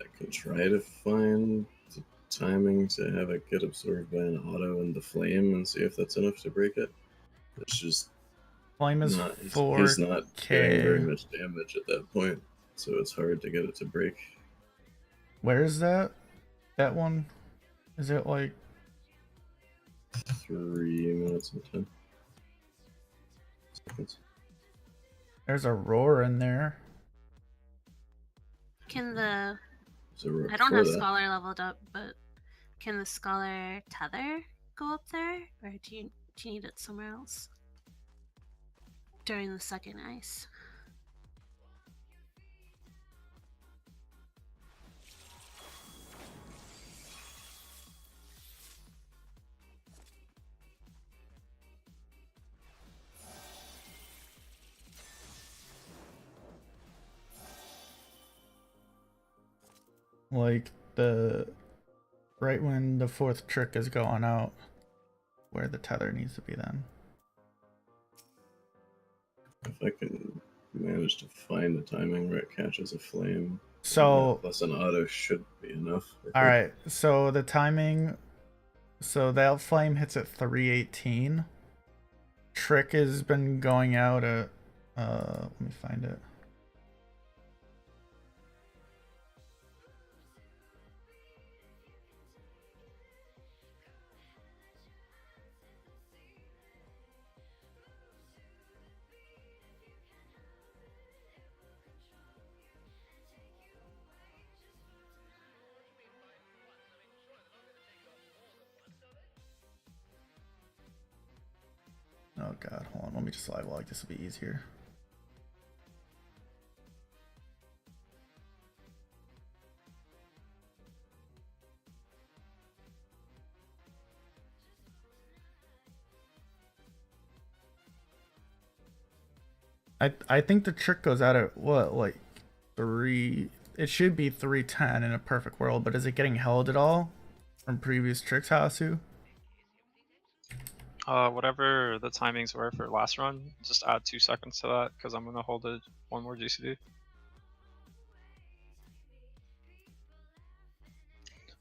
I can try to find the timing to have it get absorbed by an auto in the flame and see if that's enough to break it. It's just Flame is not, 4K. he's not getting very much damage at that point, so it's hard to get it to break. Where is that? That one? Is it like 3 minutes and 10 seconds. there's a roar in there? Can the So I don't before have that, Scholar leveled up, but can the Scholar tether go up there, or do you need it somewhere else during the second ice? Like right when the fourth trick is going out, where the tether needs to be then. if I can manage to find the timing where it catches a flame, So plus an auto should be enough. all right, so the timing, so that flame hits at 3:18. Trick has been going out at let me find it. Oh god, hold on, let me just live log, this will be easier. I think the trick goes out at what, like 3, it should be 3:10 in a perfect world, but is it getting held at all from previous tricks, Hasu? Whatever the timings were for last run, just add 2 seconds to that because I'm gonna hold it 1 more GCD.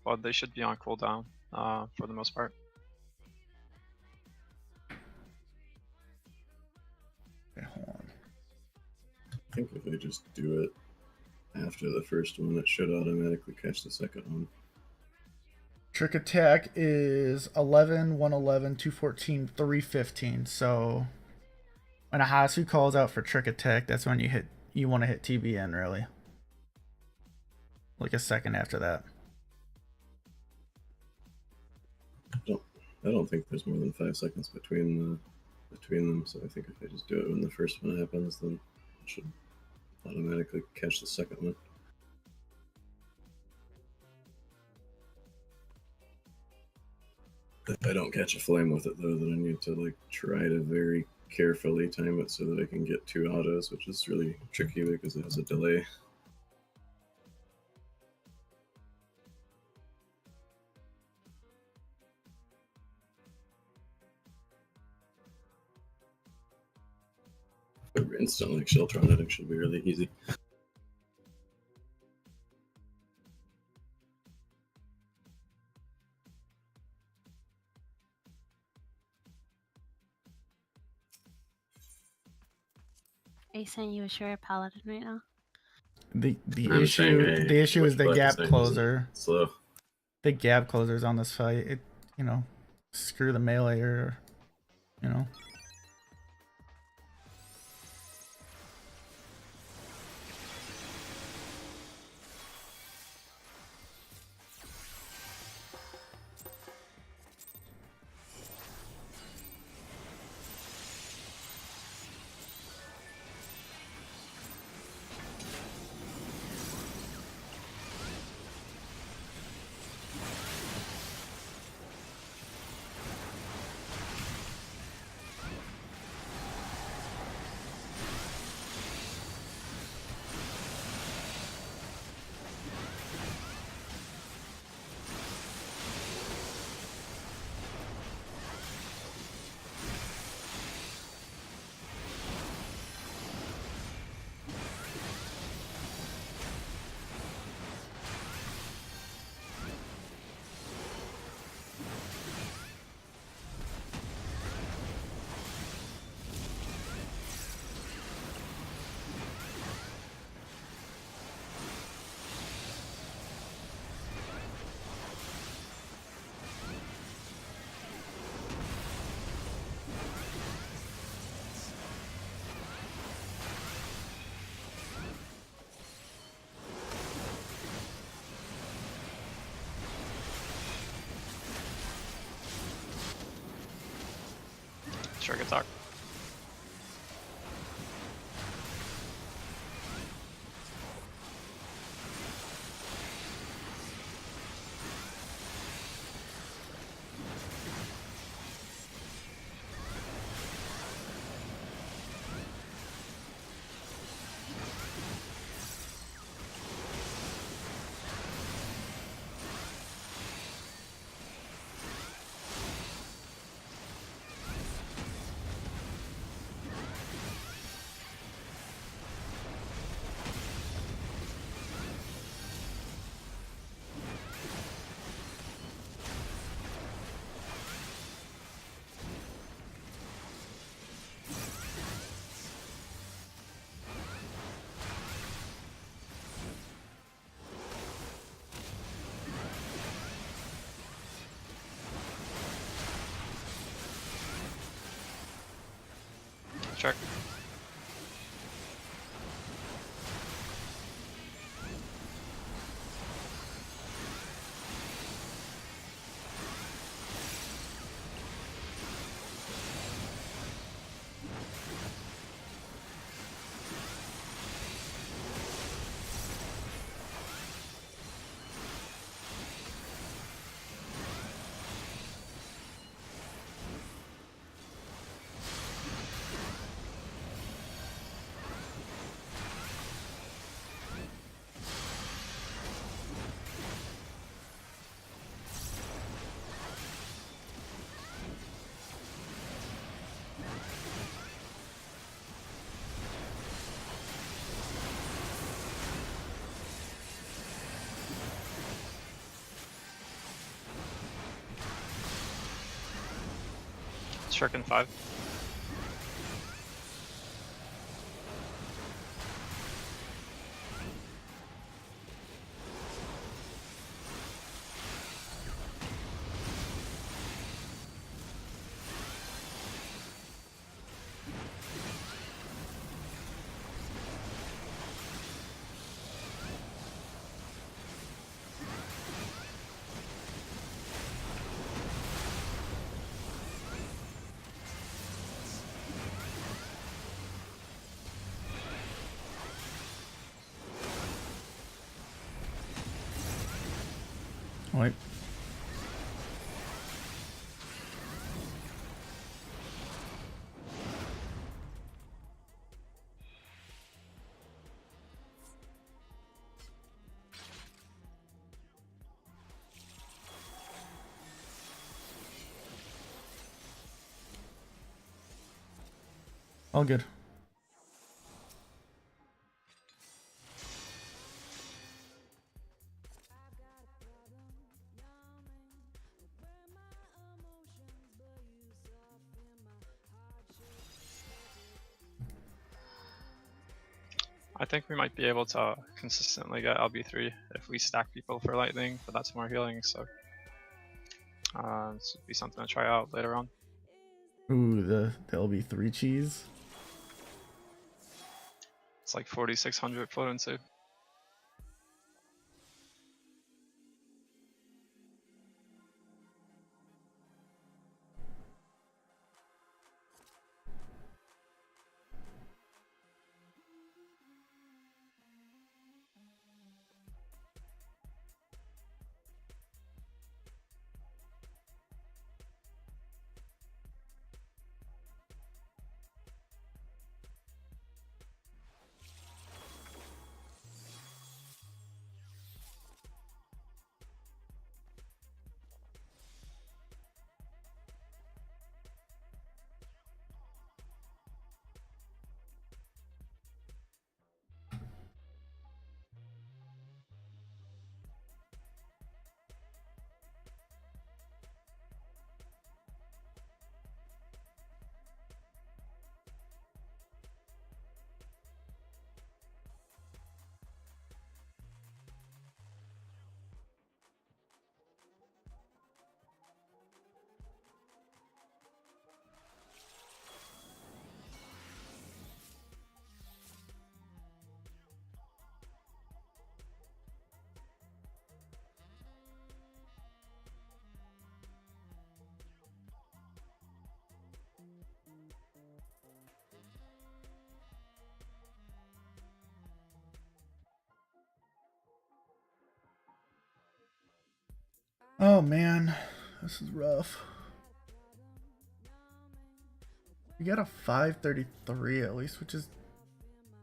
But they should be on cooldown for the most part. Okay, hold on. I think if I just do it after the first one, it should automatically catch the second one. Trick attack is 11, 111, 214, 315. So when a Hasu calls out for trick attack, that's when you want to hit TBN really. Like a second after that. I don't think there's more than 5 seconds between them, so I think if I just do it when the first one happens, then it should automatically catch the second one. If I don't catch a flame with it though, then I need to like try to very carefully time it so that I can get 2 autos, which is really tricky because it has a delay. But instant like shelter on it should be really easy. Are you saying you wish you were a paladin right now? The I'm saying, issue is the which gap button is closer. slow. The gap closers on this fight. It, you know, screw the melee or, you know. shark attack. Check. Shark in 5. Wait. All good. I think we might be able to consistently get LB3 if we stack people for lightning, but that's more healing, so this would be something to try out later on. Ooh, the LB3 cheese. It's like 4,600 potency. Oh man, this is rough. We got a 533 at least, which is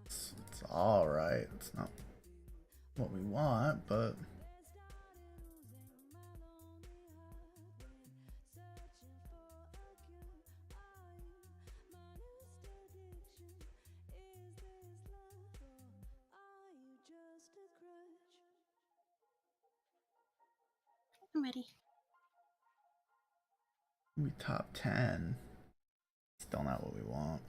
it's all right. It's not what we want, but I'm ready. we top 10. Still not what we want.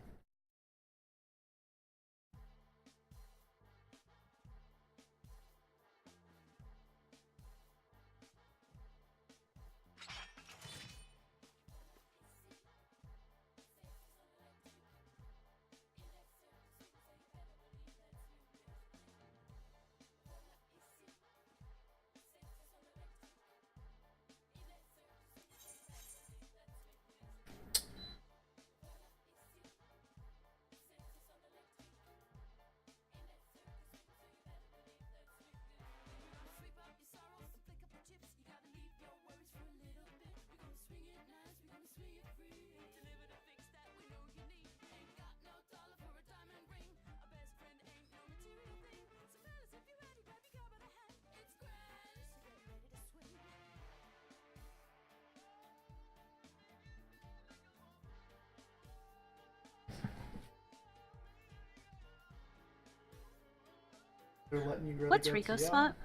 What's Rico's spot?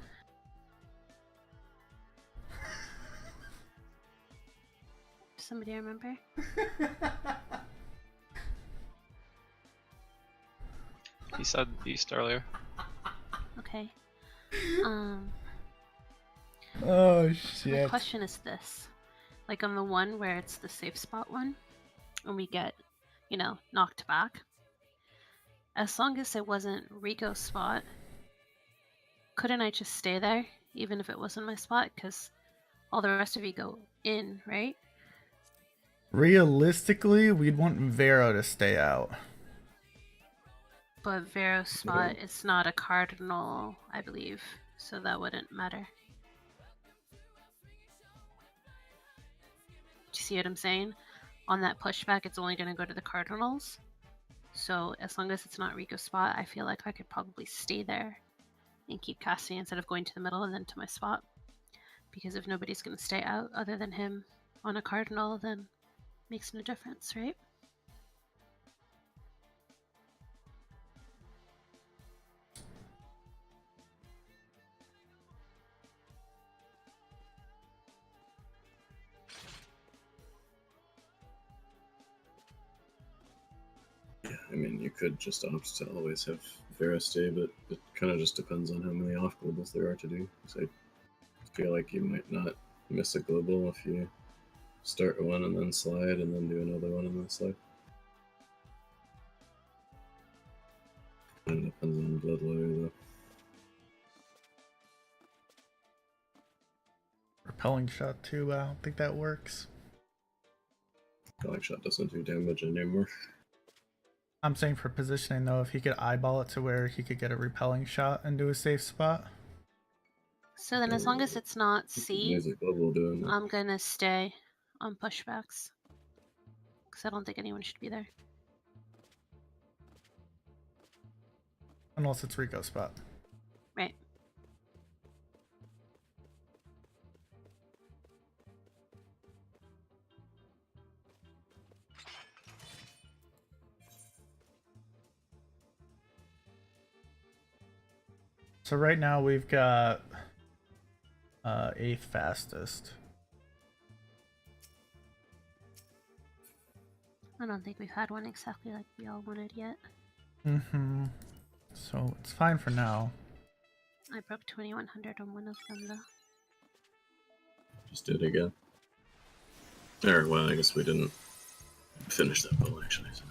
Somebody remember? He said east earlier. Okay. Oh My shit. question is this. Like on the one where it's the safe spot one, and we get, you know, knocked back. As long as it wasn't Rico's spot, couldn't I just stay there, even if it wasn't my spot? Because all the rest of you go in, right? Realistically, we'd want Vero to stay out. But Vero's spot is not a cardinal, I believe, so that wouldn't matter. Do you see what I'm saying? On that pushback, it's only going to go to the cardinals. So as long as it's not Rico's spot, I feel like I could probably stay there and keep casting instead of going to the middle and then to my spot. Because if nobody's going to stay out other than him on a cardinal, then it makes no difference, right? Yeah, I mean, you could just opt to always have Vera stay, but it kind of just depends on how many off globals there are to do. So I feel like you might not miss a global if you start one and then slide and then do another one and then slide. Kind of depends on blood lawyer though. Repelling shot too, but I don't think that works. Calling shot doesn't do damage anymore. I'm saying for positioning though, if he could eyeball it to where he could get a repelling shot and do a safe spot. So then as long as it's not C, There's a global doing that. I'm going to stay on pushbacks. Because I don't think anyone should be there. Unless it's Rico's spot. Right. So right now we've got 8th fastest. I don't think we've had one exactly like we all wanted yet. Mm-hmm. So it's fine for now. I broke 2100 on one of them though. Just did it again. Or, well, I guess we didn't finish that pull actually, so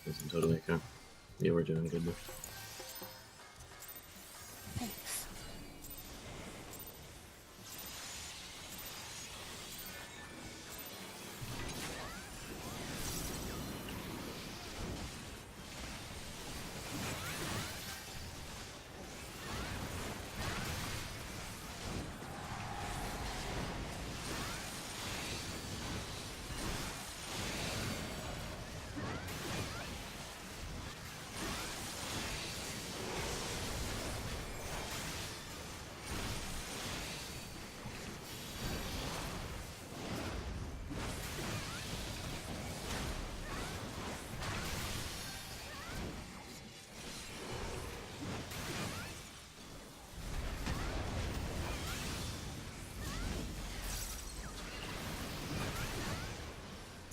it doesn't totally count. You were doing good though. Thanks.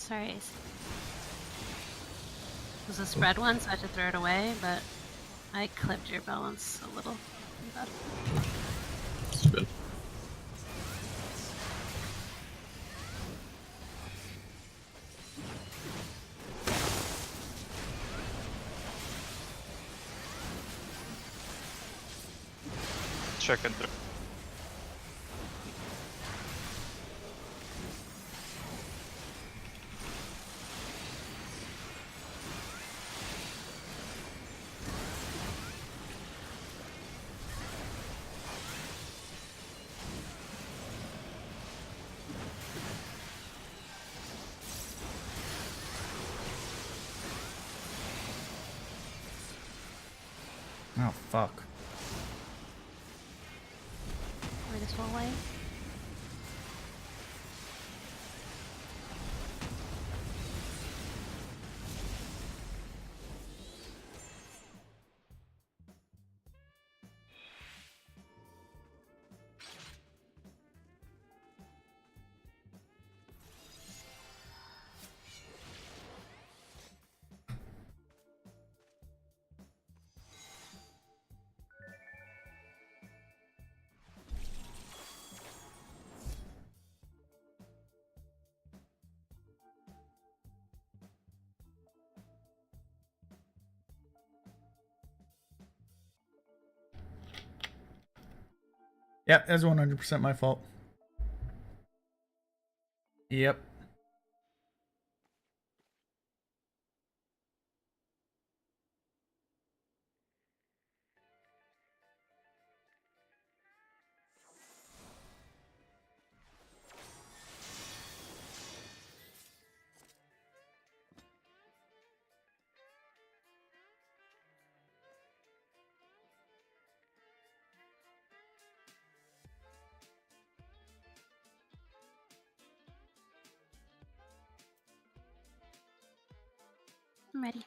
Sorry. It was a spread one, so I had to throw it away, but I clipped your balance a little. Bad. It's good. Chicken. Oh, fuck. Might as well wait. Yep, that's 100% my fault. Yep. I'm ready.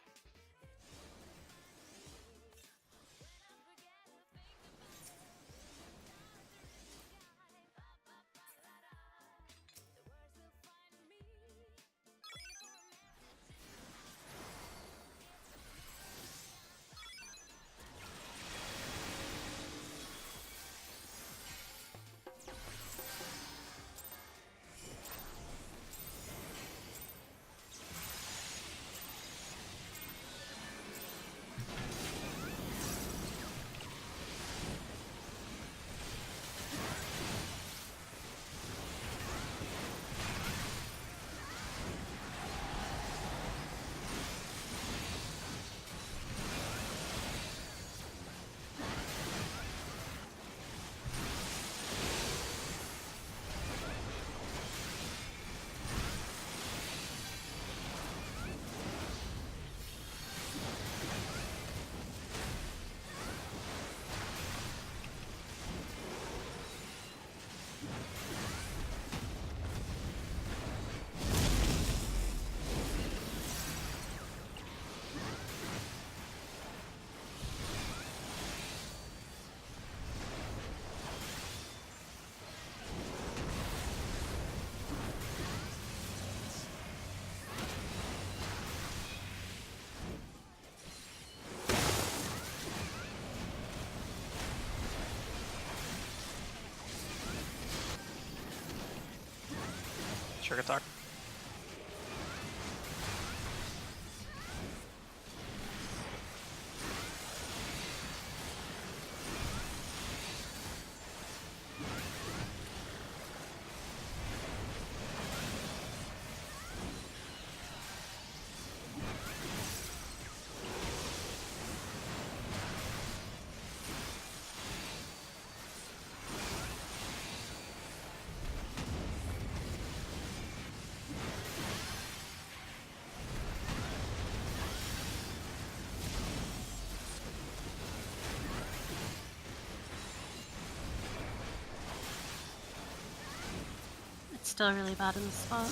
Trick attack. It's still really bad in the spot.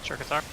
Trick attack.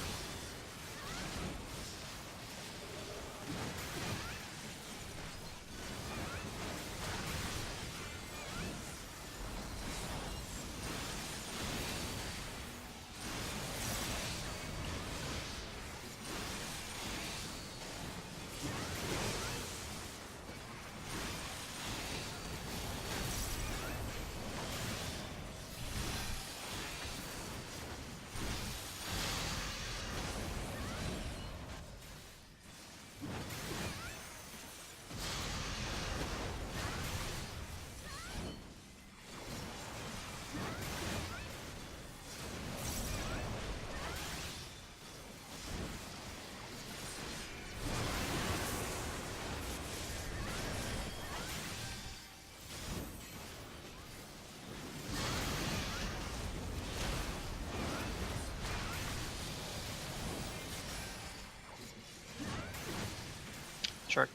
Sure.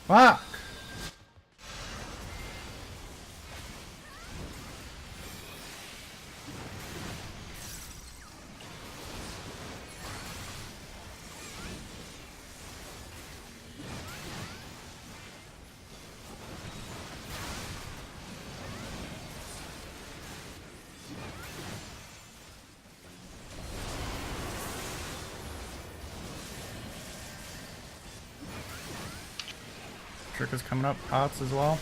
Fuck! Trick is coming up, pots as well.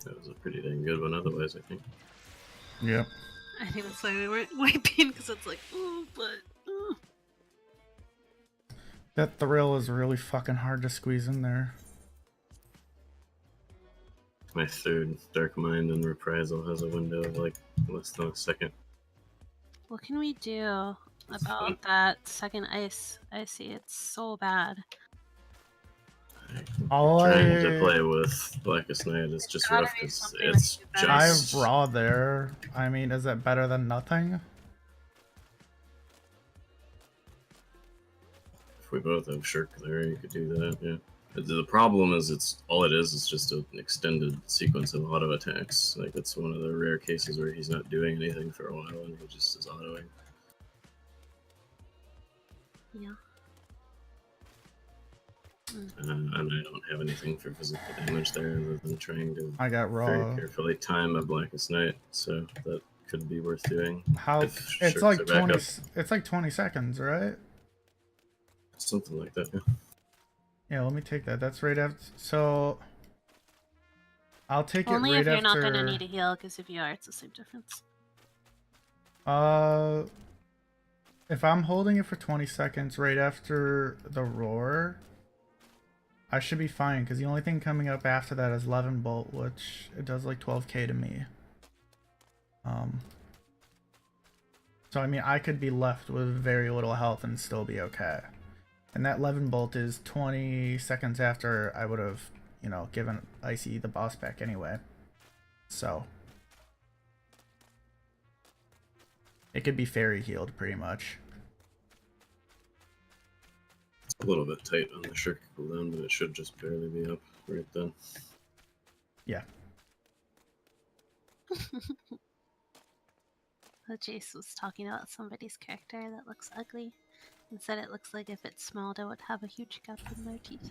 That was a pretty dang good one otherwise, I think. Yep. I think that's why we weren't wiping, because it's like, ooh, but. That thrill is really fucking hard to squeeze in there. My third Dark Mind and Reprisal has a window of like less than a second. What can we do about that second ice? I see it's so bad. Trying to play with Blackest Night is just rough because it's I just... raw there. I mean, is it better than nothing? If we both have Shirk there, you could do that, yeah. The problem is all it is just an extended sequence of auto attacks. Like, it's one of the rare cases where he's not doing anything for a while and he just is autoing. Yeah. And I don't have anything for physical damage there other than trying to I got raw. very carefully time a Blackest Night, so that could be worth doing. How? It's like 20. It's like 20 seconds, right? Something like that. Yeah. Yeah, let me take that. That's right after. So I'll take Only it right if you're after. not gonna need a heal, because if you are, it's the same difference. If I'm holding it for 20 seconds right after the roar, I should be fine, because the only thing coming up after that is 11 bolt, which it does like 12k to me. So I mean, I could be left with very little health and still be okay. And that 11 bolt is 20 seconds after I would have, you know, given Icy the boss back anyway. So it could be fairy healed pretty much. It's a little bit tight on the Shirk cooldown, but it should just barely be up right then. Yeah. Jace was talking about somebody's character that looks ugly and said it looks like if it smiled, it would have a huge gap in their teeth.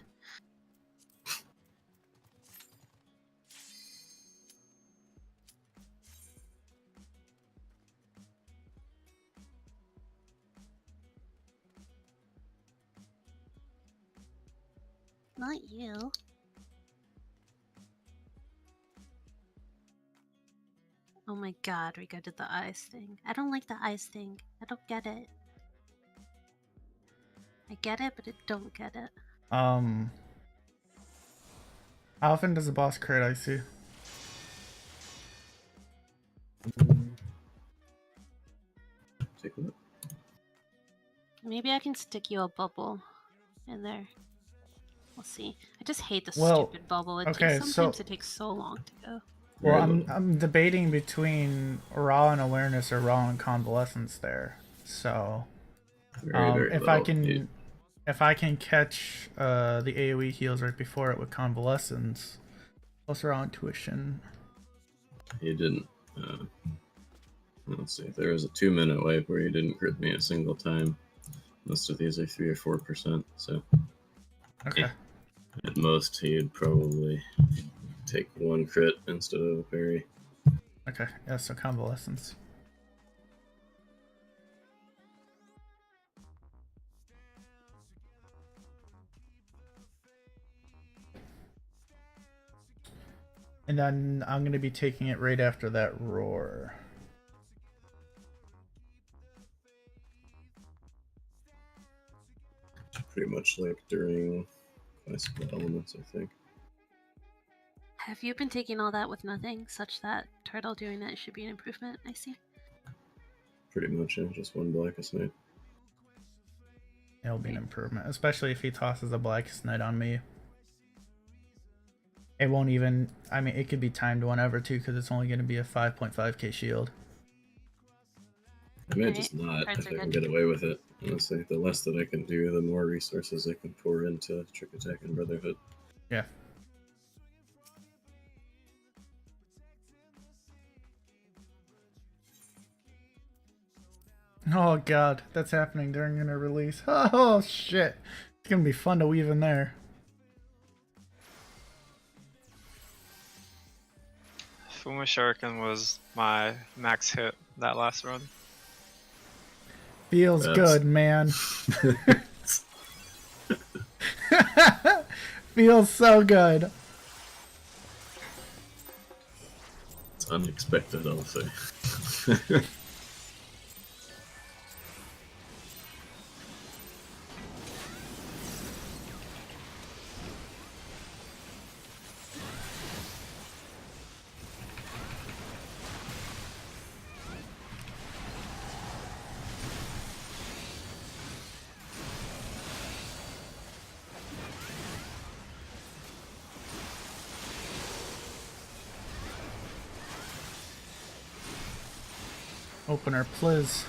Not you. Oh my god, we did the eyes thing. I don't like the eyes thing. I don't get it. I get it, but I don't get it. How often does the boss crit icy? Take a look. Maybe I can stick you a bubble in there. We'll see. I just hate the Well, stupid bubble. It okay, sometimes it takes so long to go. Well, Very low. I'm debating between raw and awareness or raw and convalescence there. So Very if low. I can catch the AoE heals right before it with convalescence, plus raw intuition. You didn't. Let's see. If there was a 2-minute wipe where you didn't crit me a single time, most of these are 3 or 4%. So Okay. at most, he'd probably take 1 crit instead of a parry. Okay. Yeah. So convalescence. And then I'm going to be taking it right after that roar. Pretty much like during classical elements, I think. Have you been taking all that with nothing, such that Turtle doing that should be an improvement? I see. Pretty much, yeah, just 1 Blackest Night. It'll be an improvement, especially if he tosses a Blackest Night on me. It won't even, I mean, it could be timed whenever too, because it's only going to be a 5.5k shield. I may just not if I can get away with it. Honestly, the less that I can do, the more resources I can pour into Trick Attack and Brotherhood. Yeah. Oh god, that's happening during inner release. Oh shit. It's gonna be fun to weave in there. Fuma Shuriken was my max hit that last run. Feels good, man. Feels so good. It's unexpected, I'll say. Opener, please.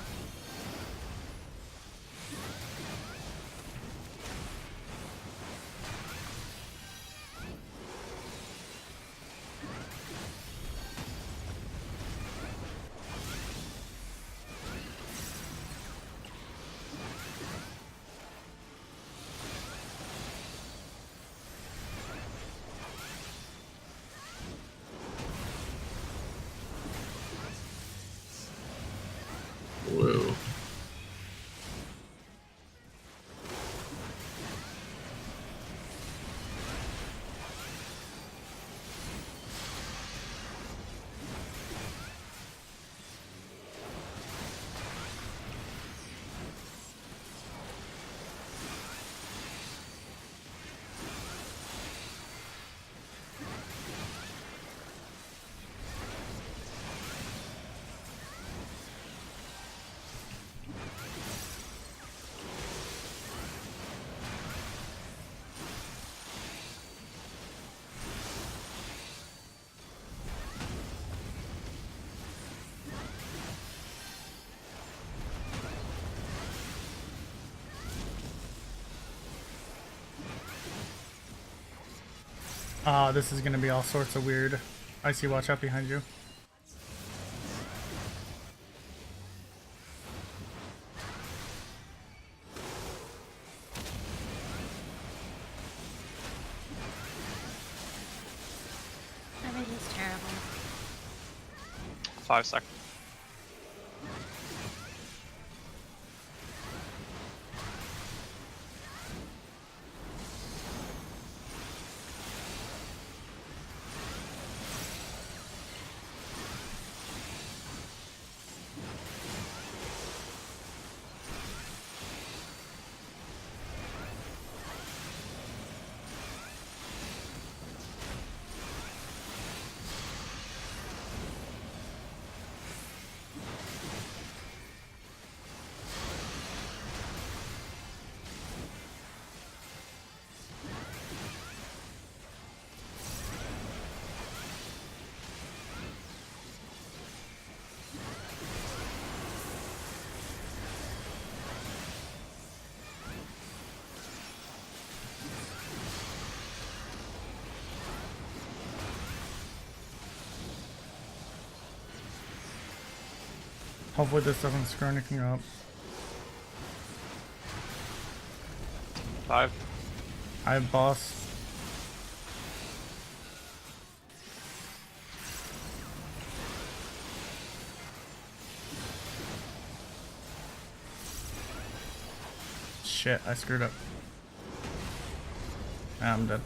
Whoa. This is gonna be all sorts of weird. I see, watch out behind you. Everything's terrible. 5 seconds. Hopefully this doesn't screw anything up. 5. I have boss. Shit, I screwed up. I'm dead.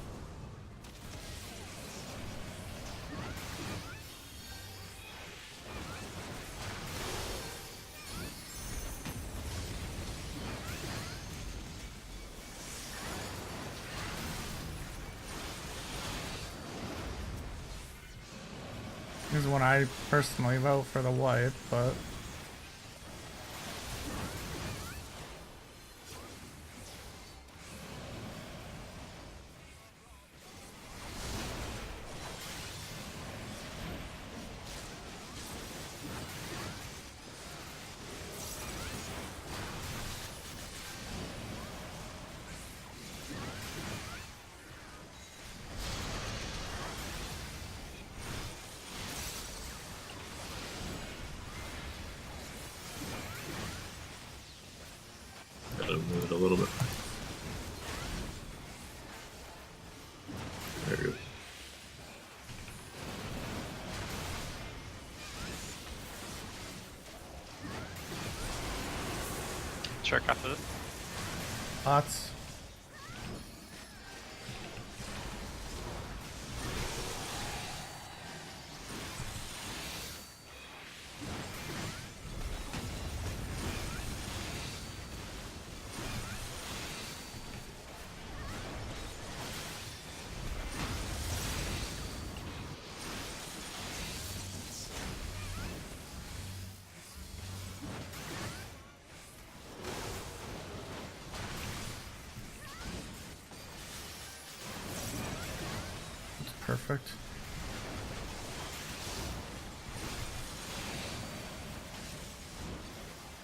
This is when I personally vote for the wipe, but Gotta move it a little bit. There you go. Check after it. lots. Perfect.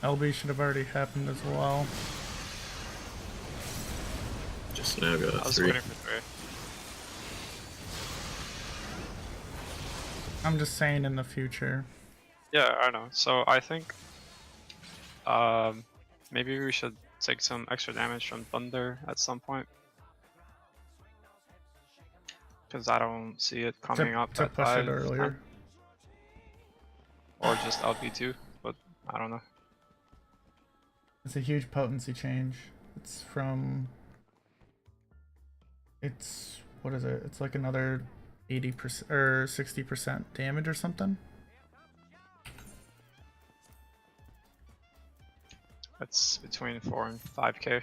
LB should have already happened as well. Just now got I was 3. waiting for 3. I'm just saying in the future. Yeah, I know. So I think maybe we should take some extra damage from Thunder at some point. Because I don't see it coming up To at push 5, it earlier. 10. Or just LB2, but I don't know. It's a huge potency change. It's from... It's... What is it? It's like another 80% or 60% damage or something. It's between 4 and 5k.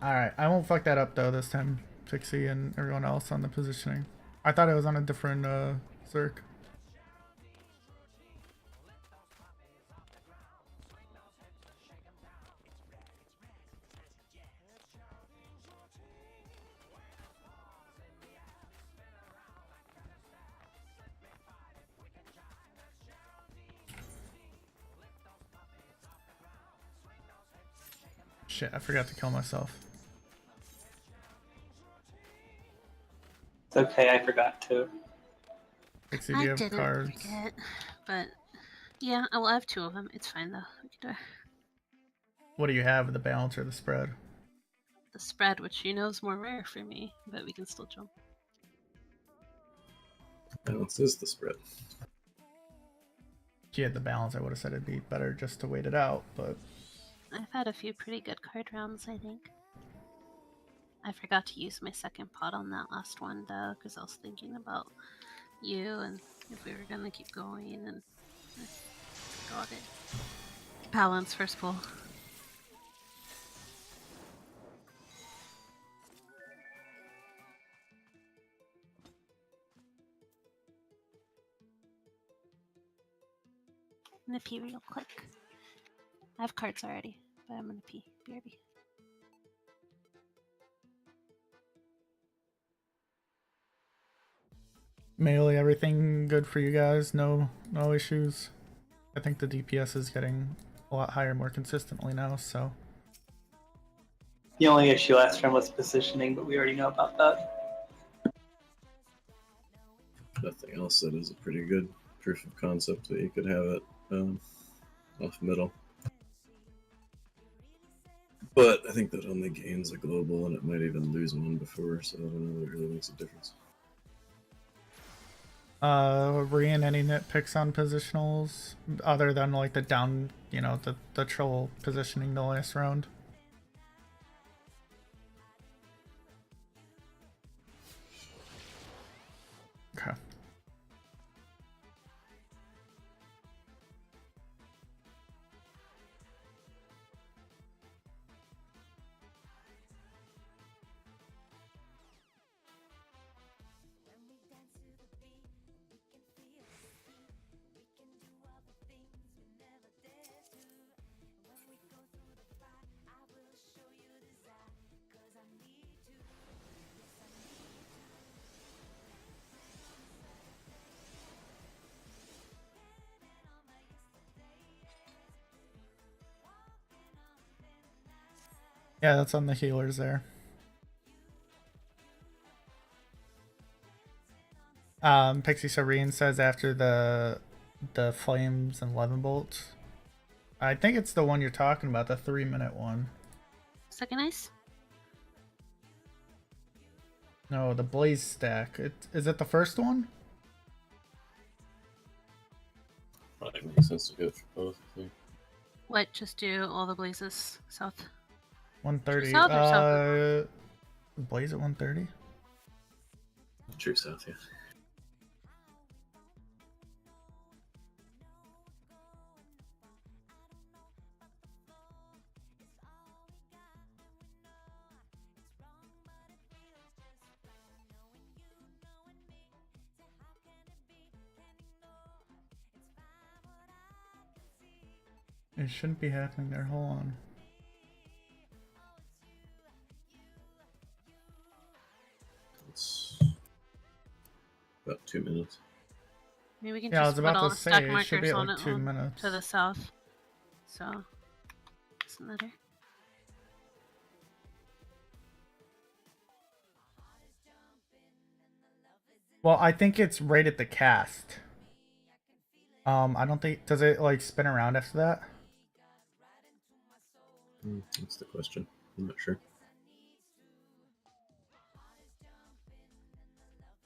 Alright, I won't fuck that up though this time. Pixie and everyone else on the positioning. I thought it was on a different circ. Shit, I forgot to kill myself. It's okay, I forgot to. Pixie, do you I have didn't cards? forget, but yeah, I will have 2 of them. It's fine though. We can do it. What do you have, the balance or the spread? The spread, which you know is more rare for me, but we can still jump. Balance is the spread. If you had the balance, I would have said it'd be better just to wait it out, but I've had a few pretty good card rounds, I think. I forgot to use my second pot on that last one though, because I was thinking about you and if we were gonna keep going, and I got it. Balance first pull. I'm gonna pee real quick. I have cards already, but I'm gonna pee. BRB. melee, everything good for you guys? No issues? I think the DPS is getting a lot higher more consistently now, so... The only issue last time was positioning, but we already know about that. Nothing else that is a pretty good proof of concept that you could have it off middle. But I think that only gains a global, and it might even lose one before, so I don't know if it really makes a difference. Rian, any nitpicks on positionals other than like the down, you know, the troll positioning the last round? Okay. Yeah, that's on the healers there. Pixie Serene says after the flames and 11 bolts. I think it's the one you're talking about, the 3-minute one. Second ice? No, the blaze stack. Is it the first one? Probably makes sense to go for both, I think. What? Just do all the blazes south? 130. South or south? Blaze at 130? True south, yeah. It shouldn't be happening there. Hold on. It's about 2 minutes. Maybe we can Yeah, I was just put about all to the say stock it should be markers at on like it 2 on minutes. to the south. So, doesn't matter. Well, I think it's right at the cast. I don't think, does it like spin around after that? That's the question. I'm not sure.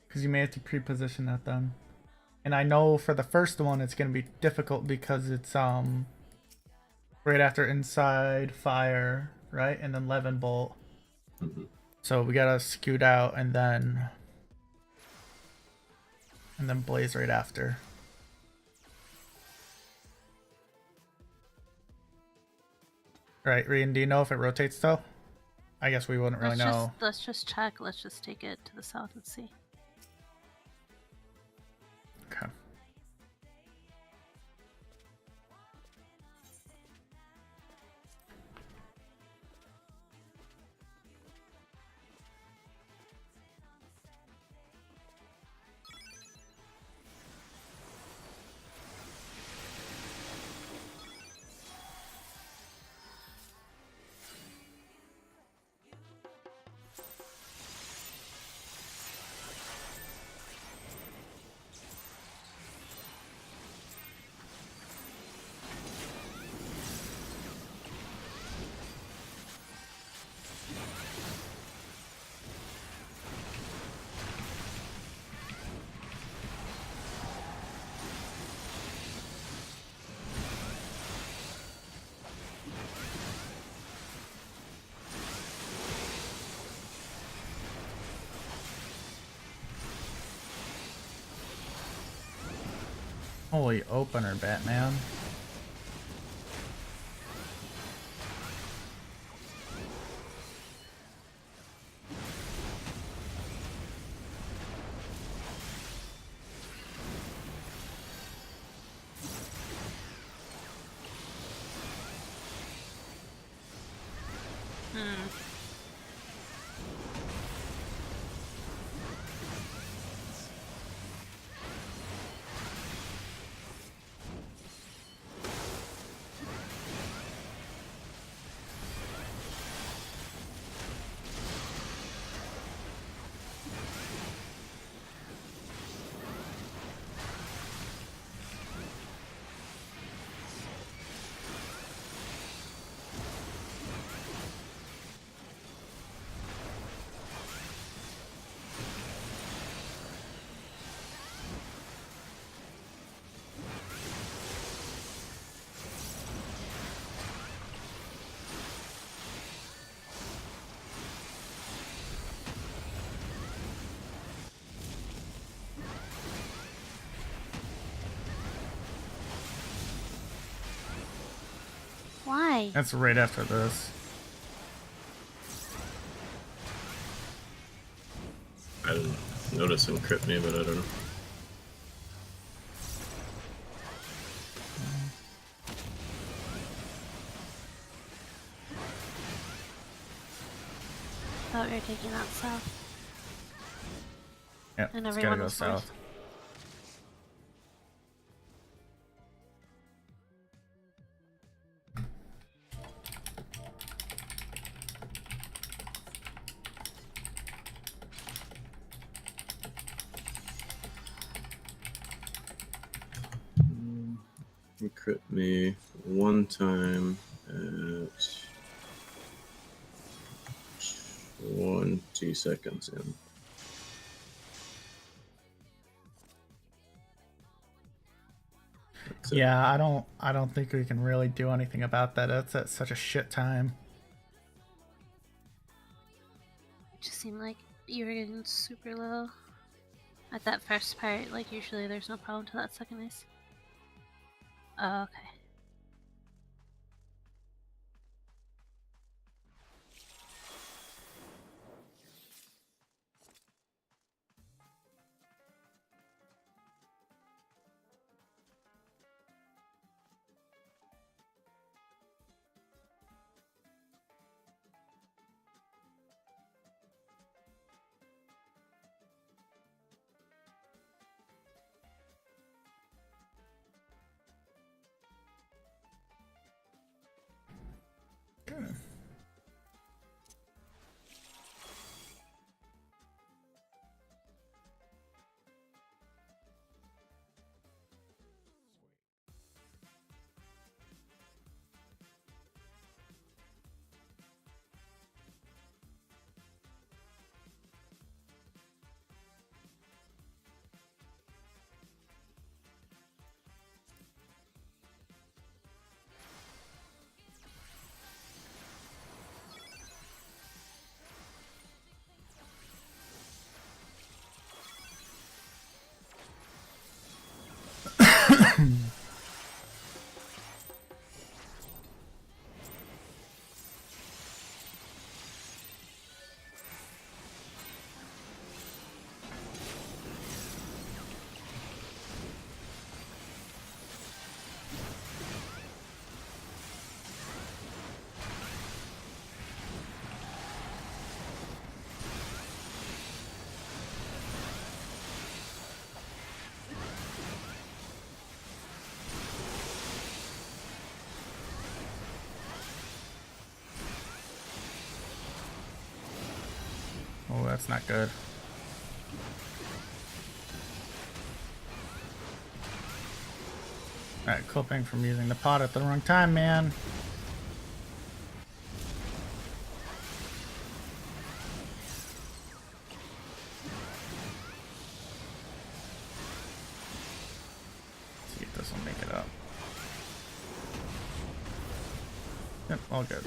Because you may have to pre-position that then. And I know for the first one it's gonna be difficult because it's right after inside fire, right? And then 11 bolt. Mm-hmm. So we gotta scoot out and then blaze right after. Right, Rian, do you know if it rotates though? I guess we wouldn't really know. Let's just check. Let's just take it to the south and see. Okay. Holy opener, Batman. Why? That's right after this. I didn't notice him crit me, but I don't know. Thought we were taking that south. Yep, And it's everyone gotta go was north. south. He crit me one time at 20 seconds in. That's it. Yeah, I don't think we can really do anything about that. That's at such a shit time. It just seemed like you were getting super low at that first part. Like usually there's no problem to that second ice. Oh, okay. Oh, that's not good. Alright, clipping from using the pot at the wrong time, man. Let's see if this will make it up. Yep, all good.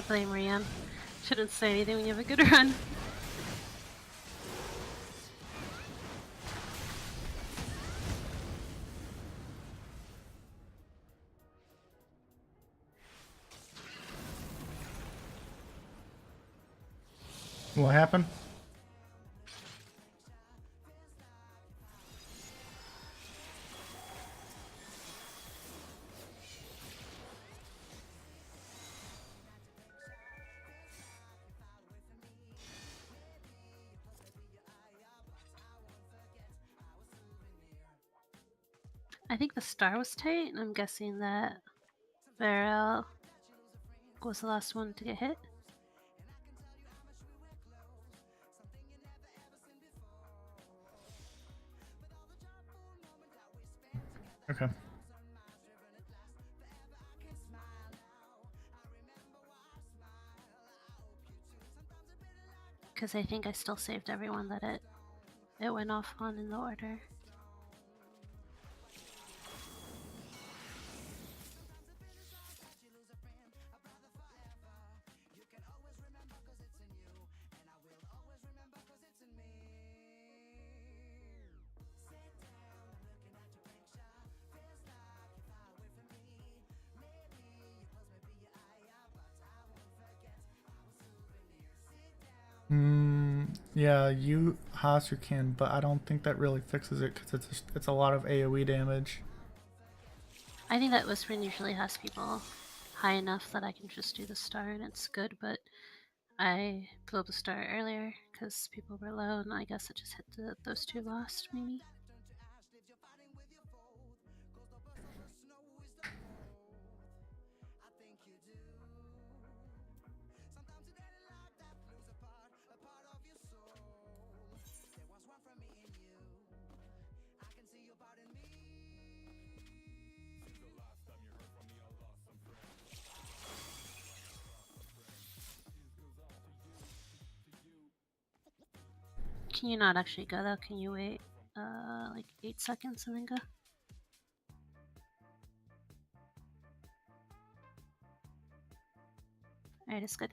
I blame Rian. Shouldn't say anything when you have a good run. What happened? I think the star was tight, and I'm guessing that Varel was the last one to get hit. Okay. Because I think I still saved everyone that it went off on in the order. Yeah, you Haas you can, but I don't think that really fixes it because it's a lot of AoE damage. I think that Whispering usually has people high enough that I can just do the star and it's good, but I blew up the star earlier because people were low, and I guess it just hit those two last, maybe. Can you not actually go though? Can you wait like 8 seconds and then go? Alright, it's good.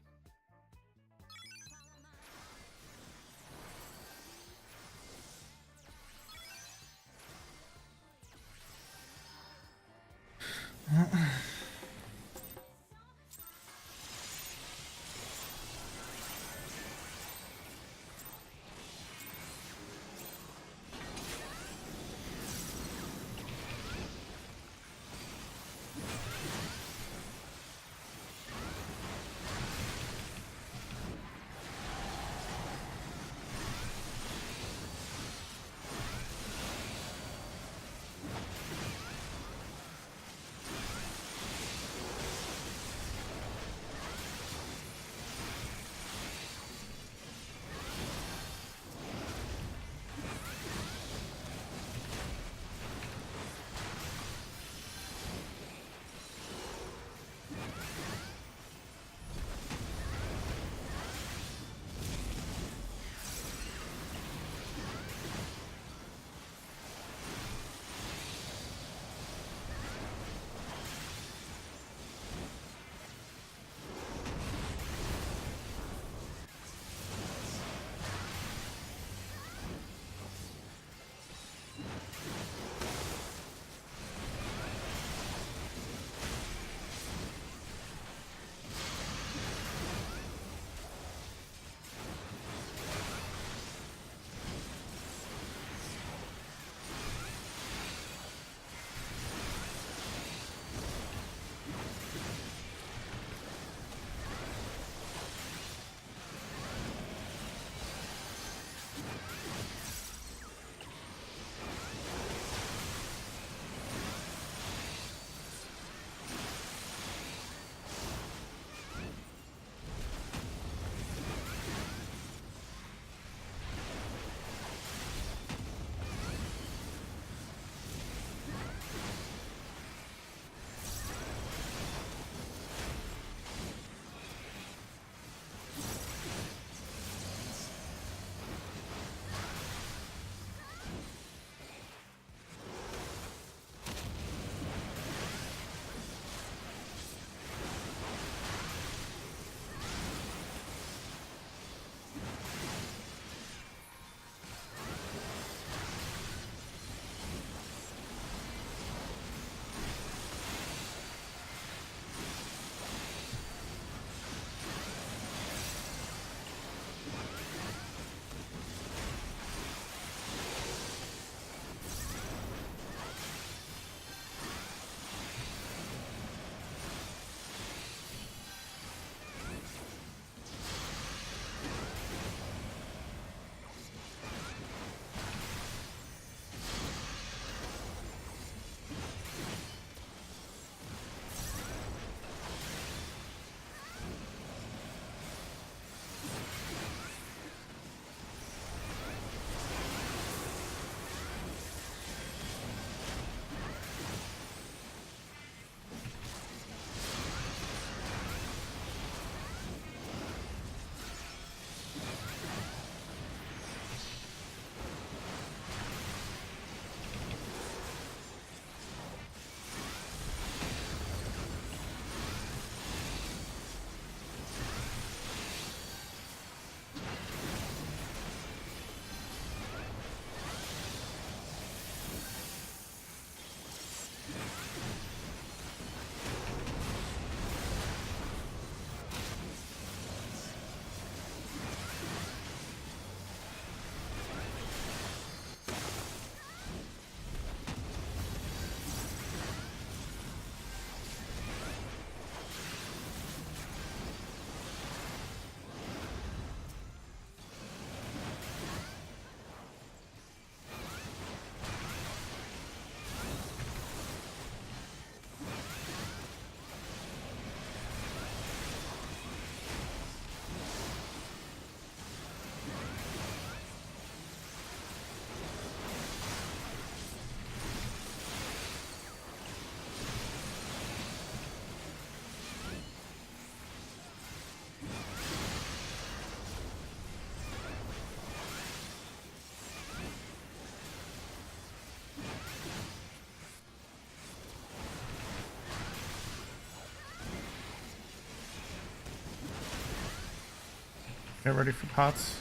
Get ready for pots.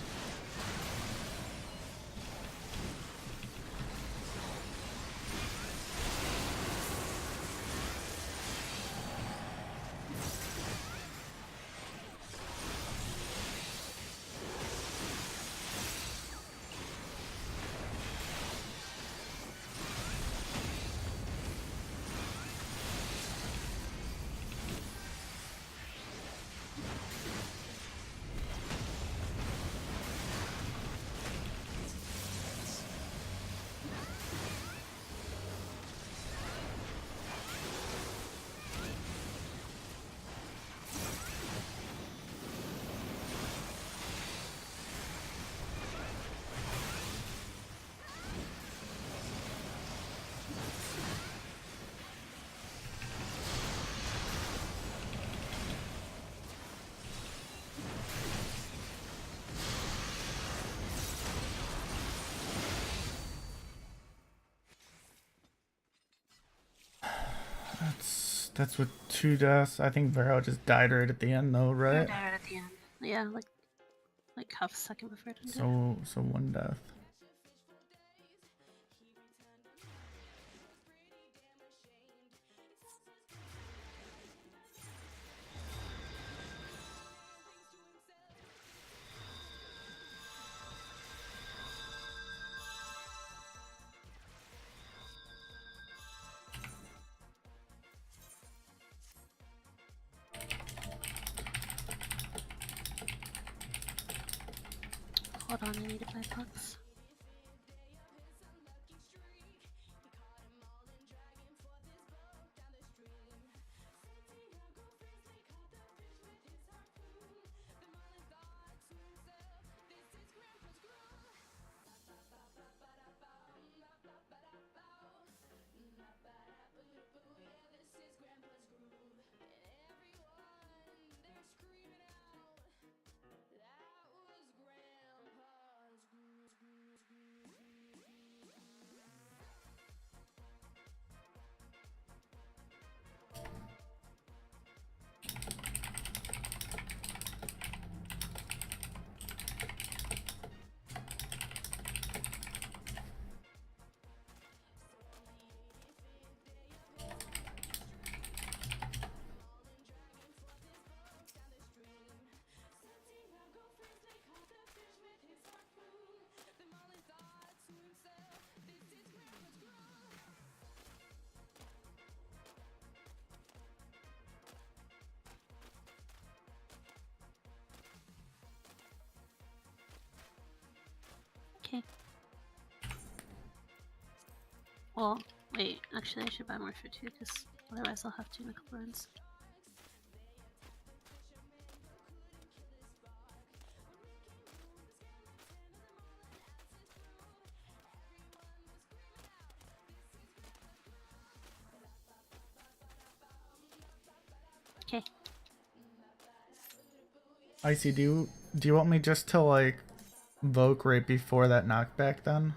That's with 2 deaths. I think Vero just died right at the end though, right? Died right at the end. Yeah, like half a second before it ended. So 1 death. Hold on, I need to buy pots. Okay. Well, wait, actually I should buy more for 2, because otherwise I'll have to in a couple runs. Okay. Icy, do you want me just to like Voke right before that knockback then?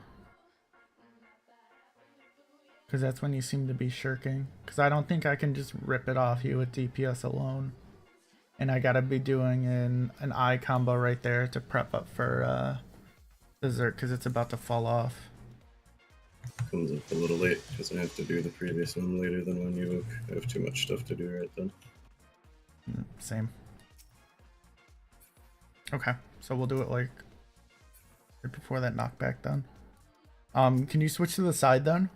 Because that's when you seem to be shirking. Because I don't think I can just rip it off you with DPS alone. And I gotta be doing an eye combo right there to prep up for dessert because it's about to fall off. Comes up a little late because I have to do the previous one later than when you have too much stuff to do right then. Same. Okay, so we'll do it like right before that knockback then. Can you switch to the side then?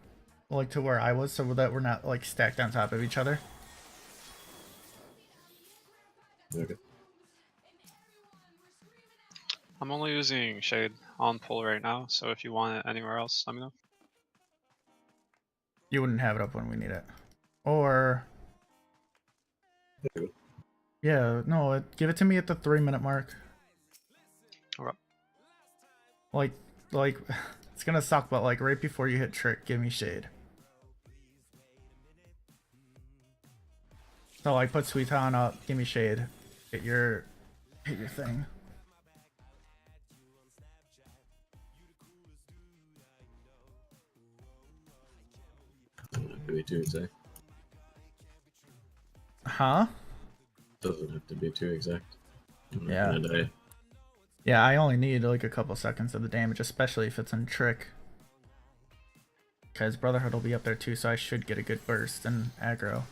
Like to where I was so that we're not like stacked on top of each other? Okay. I'm only using Shade on pull right now, so if you want it anywhere else, let me know. You wouldn't have it up when we need it. Or... yeah, no, give it to me at the 3-minute mark. Okay. Like, it's gonna suck, but like right before you hit trick, give me Shade. So like put Sweeton up, give me Shade. Hit your thing. Doesn't have to be too exact. Huh? Doesn't have to be too exact. I'm not Yeah. gonna die. Yeah, I only need like a couple seconds of the damage, especially if it's in trick. Because Brotherhood will be up there too, so I should get a good burst and aggro.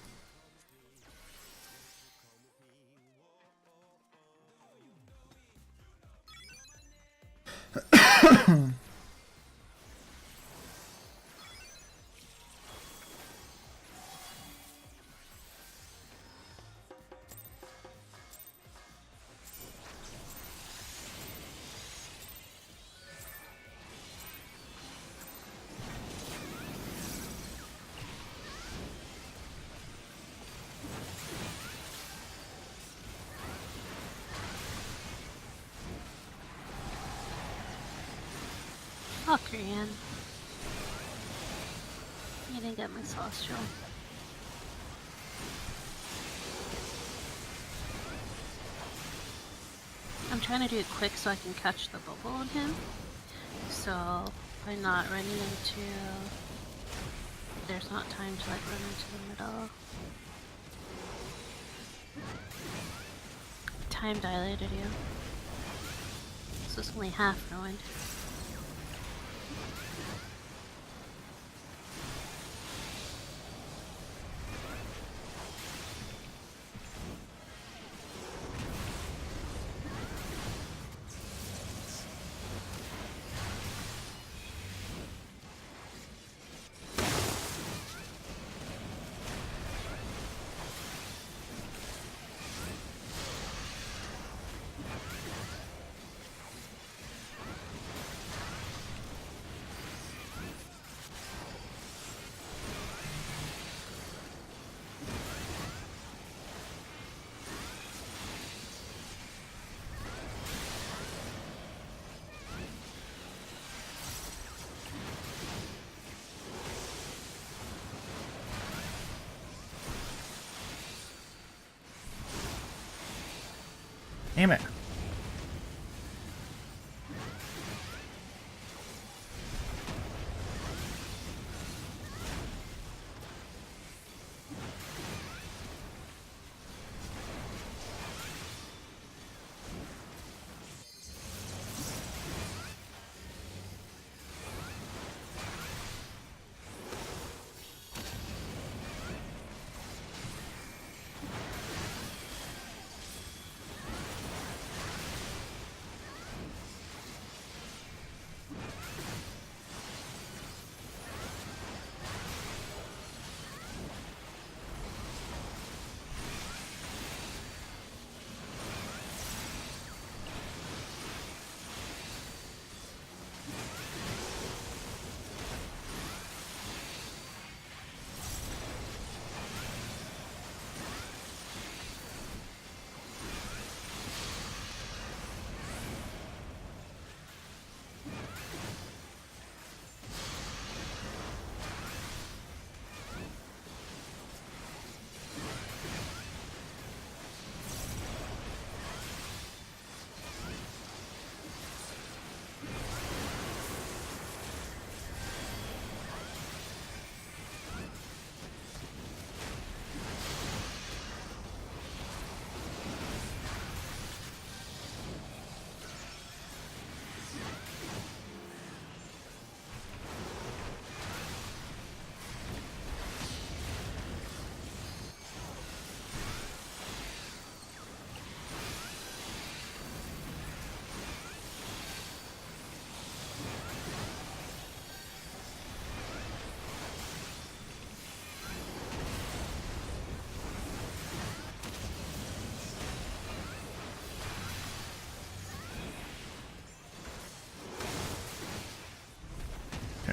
Oh, Korean. You didn't get my celestial. I'm trying to do it quick so I can catch the bubble on him. So I'm not running into. There's not time to like run into the middle. Time dilated you. So it's only half ruined. Damn it.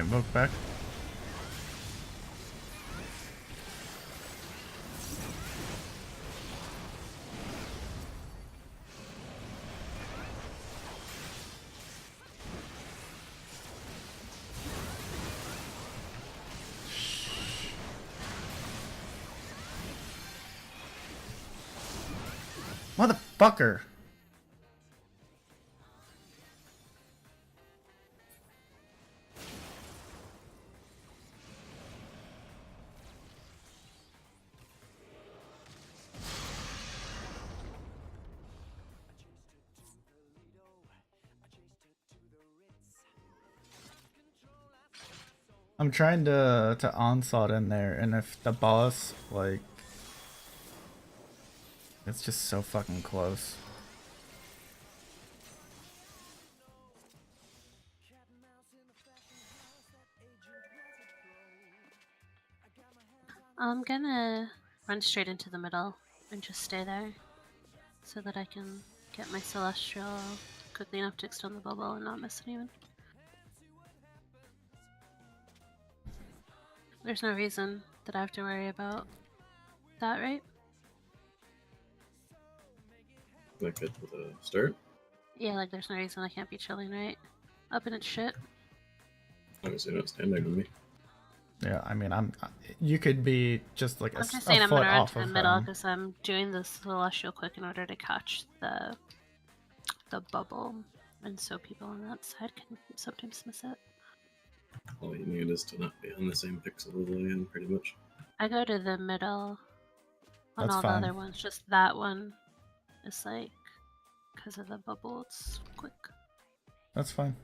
Okay, invoke back. Motherfucker. I'm trying to onslaught in there, and if the boss, like, it's just so fucking close. I'm gonna run straight into the middle and just stay there so that I can get my Celestial quickly enough to extend the bubble and not miss anyone. There's no reason that I have to worry about that, right? Like at the start? Yeah, like there's no reason I can't be chilling, right? Up in its shit. Obviously not standing on me. Yeah, I mean, you could be just like I'm a just saying I'm foot gonna run off to the of middle him. because I'm doing the Celestial quick in order to catch the bubble, and so people on that side can sometimes miss it. All you need is to not be on the same pixel as I am, pretty much. I go to the middle on That's all fine. the other ones, just that one is like, because of the bubble, it's quick. That's fine.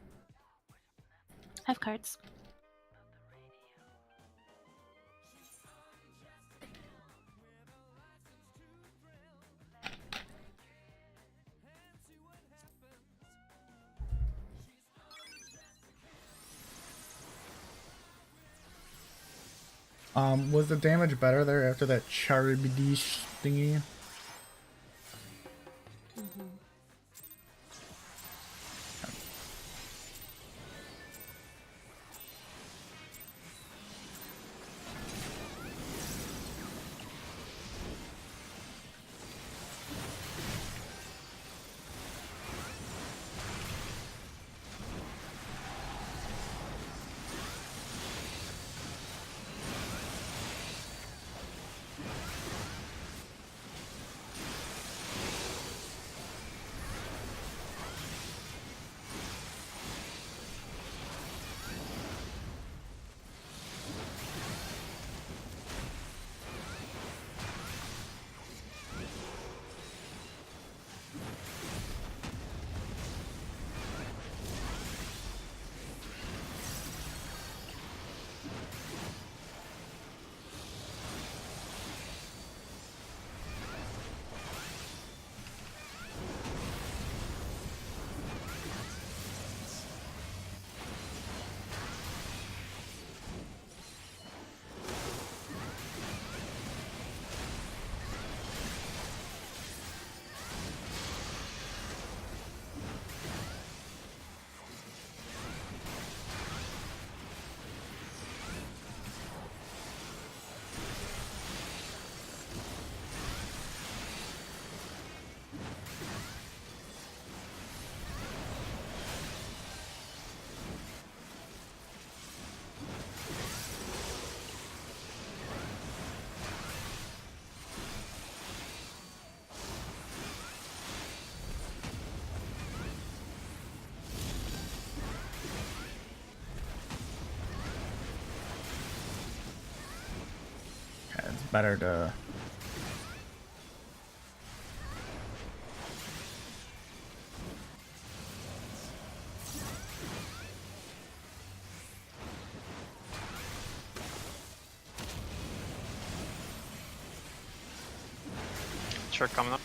I have cards. Was the damage better there after that Charibidish thingy? Yeah, it's better to... Trick coming up.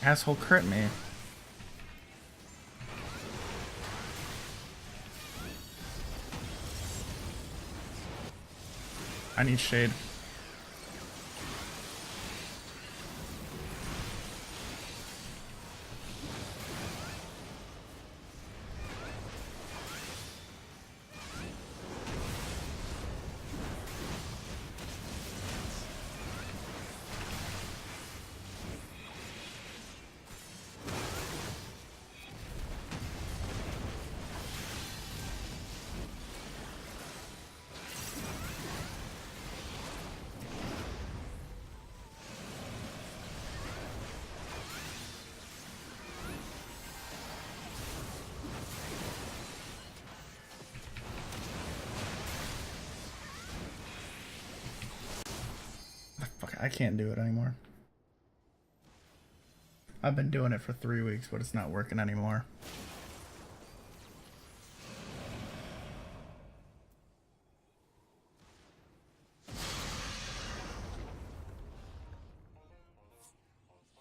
Asshole crit me. I need shade. Fuck, I can't do it anymore. I've been doing it for 3 weeks, but it's not working anymore.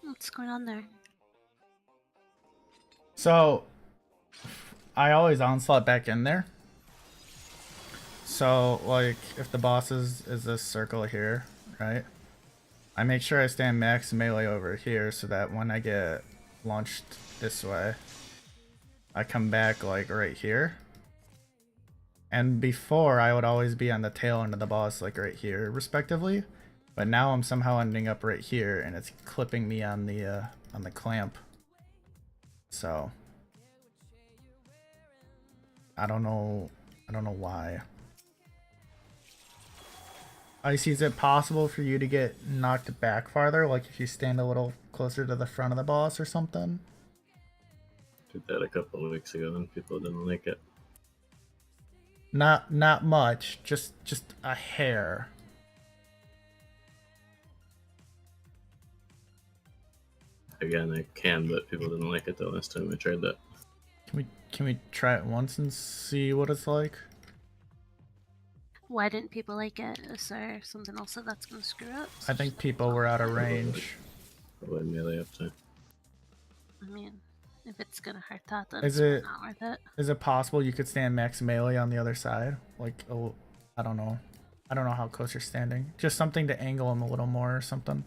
What's going on there? So, I always onslaught back in there. So, like, if the boss is this circle here, right? I make sure I stand max melee over here so that when I get launched this way, I come back, like, right here. And before, I would always be on the tail end of the boss, like, right here, respectively. But now I'm somehow ending up right here, and it's clipping me on the clamp. So, I don't know why. Icy, is it possible for you to get knocked back farther? Like if you stand a little closer to the front of the boss or something? Did that a couple of weeks ago and people didn't like it. Not much, just a hair. Again, I can, but people didn't like it the last time I tried that. Can we try it once and see what it's like? Why didn't people like it? Is there something else that's gonna screw up? I think people were out of range. Probably melee uptime. I mean, if it's gonna hurt that, then Is it's it- not worth it. Is it possible you could stand max melee on the other side? Like, oh, I don't know. I don't know how close you're standing. Just something to angle him a little more or something.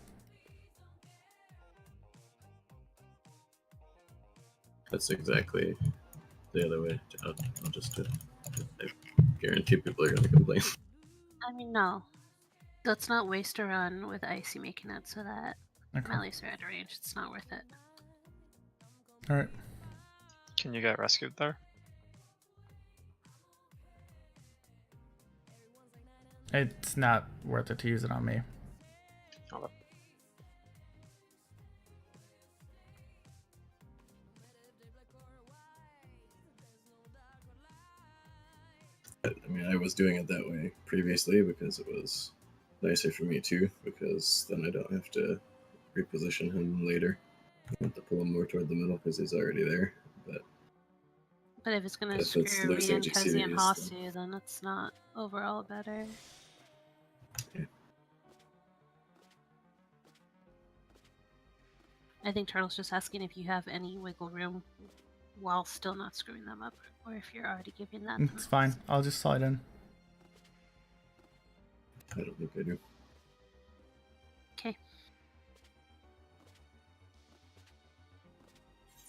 That's exactly the other way. I'll just do it. I guarantee people are going to complain. I mean, no. Let's not waste a run with Icy making it so that Okay. melees are out of range. It's not worth it. Alright. Can you get rescued there? It's not worth it to use it on me. Okay. I mean, I was doing it that way previously because it was nicer for me too, because then I don't have to reposition him later. I have to pull him more toward the middle because he's already there. But if it's gonna If screw it's me losing and Kezi and GCs, Hasu, then it's not overall better. Yeah. I think Turtle's just asking if you have any wiggle room while still not screwing them up, or if you're already giving that. It's fine. I'll just slide in. I don't think I do. Okay.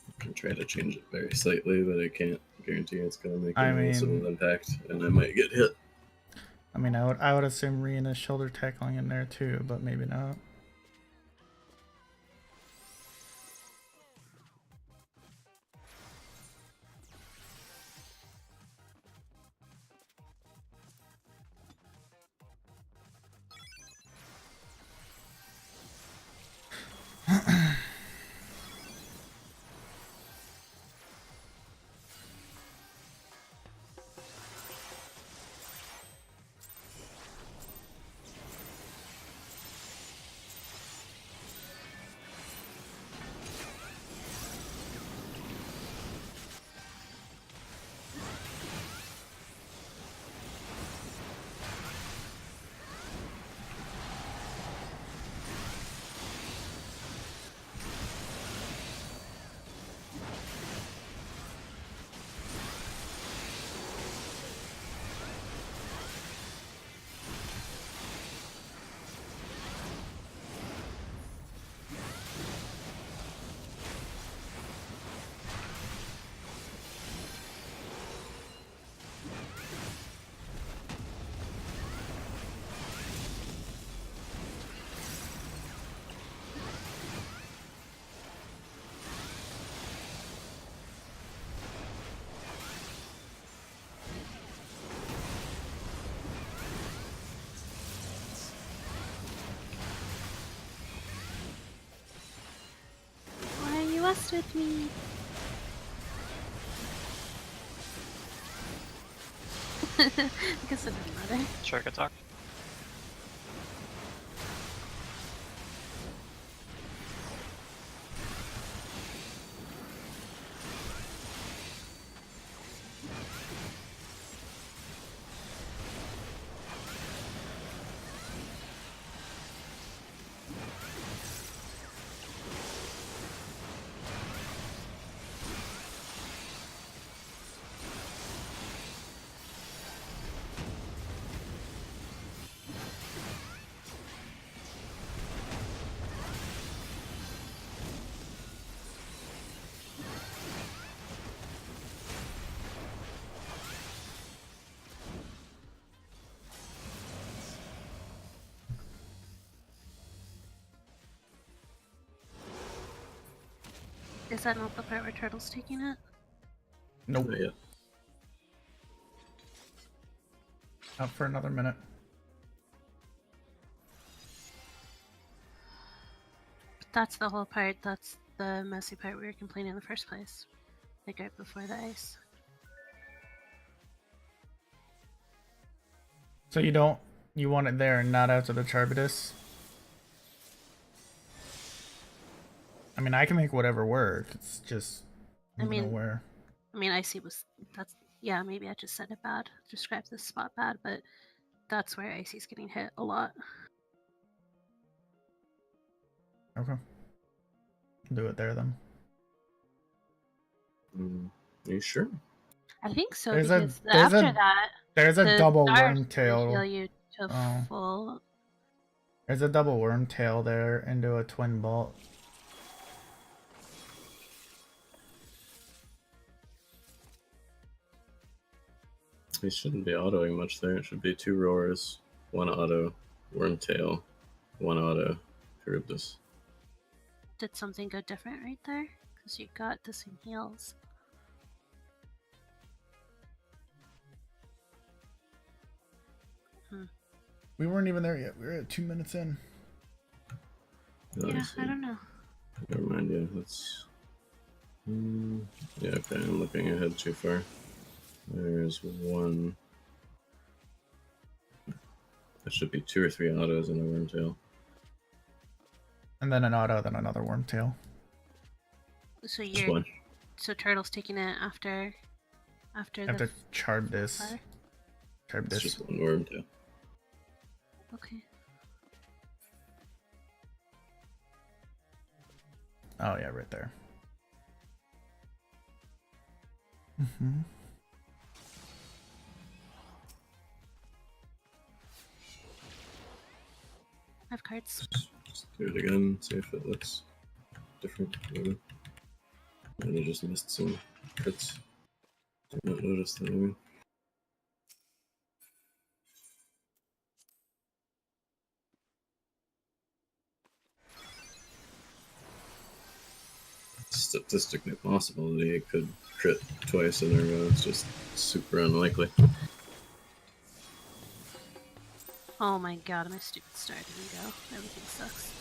I can try to change it very slightly, but I can't guarantee it's going to make I a noticeable mean- impact, and I might get hit. I mean, I would assume Rian is shoulder tackling in there too, but maybe not. Rest with me. Because of my mother. Check attack. Is that not the part where Turtle's taking it? Nope. Not yet. Up for another minute. That's the whole part. That's the messy part we were complaining in the first place. Like right before the ice. So you want it there and not after the Charbitus? I mean, I can make whatever work. It's just, I mean, where. Icy was, yeah, maybe I just said it bad. Described this spot bad, but that's where Icy's getting hit a lot. Okay. Do it there then. Are you sure? I think so, There's because after that, there's a the double stars wormtail. heal you to Oh. full. There's a double wormtail there into a twin bolt. He shouldn't be autoing much there. It should be 2 roars, 1 auto, wormtail, 1 auto, Charybdis. Did something go different right there? Because you got the same heals. We weren't even there yet. We were at 2 minutes in. Yeah, I don't know. Never mind, yeah, that's... yeah, okay, I'm looking ahead too far. There's 1... That should be 2 or 3 autos and a wormtail. And then an auto, then another wormtail. So Just you're 1. so Turtle's taking it after After Charybdis. fire? It's Charybdis. just 1 wormtail. Okay. Oh yeah, right there. Mm-hmm. I have cards. Just do it again, see if it looks different. Maybe. I just missed some crits. Did not notice that. Maybe. Statistically possible that he could crit twice in a row. It's just super unlikely. Oh my god, my stupid star didn't go. Everything sucks.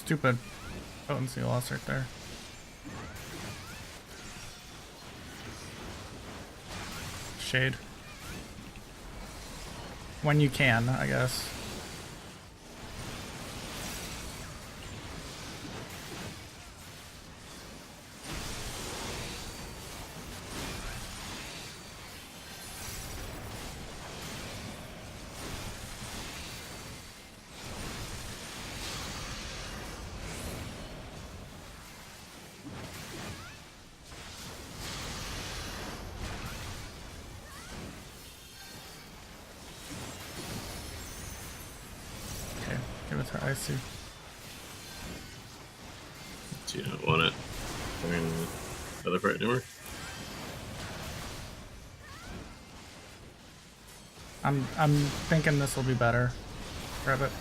Stupid potency loss right there. Shade. When you can, I guess. Give it to Icy. Do you not want it? I mean, the other part anymore? I'm thinking this will be better. Grab it.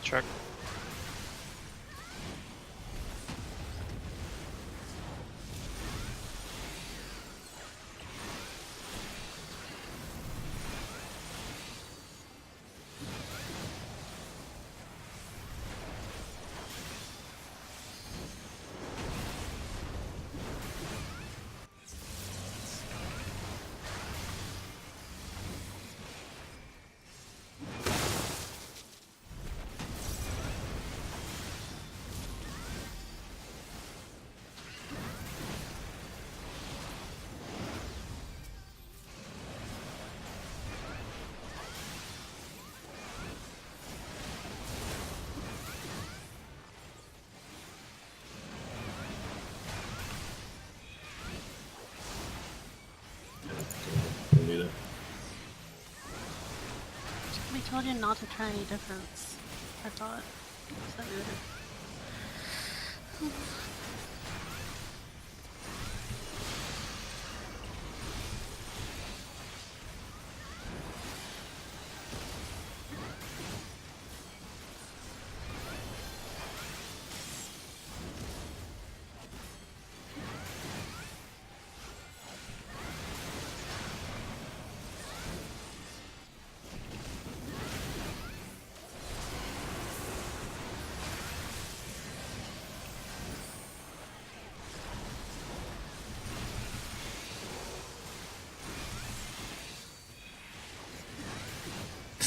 Check. Don't need it. We told you not to try any difference. I thought. So we would've-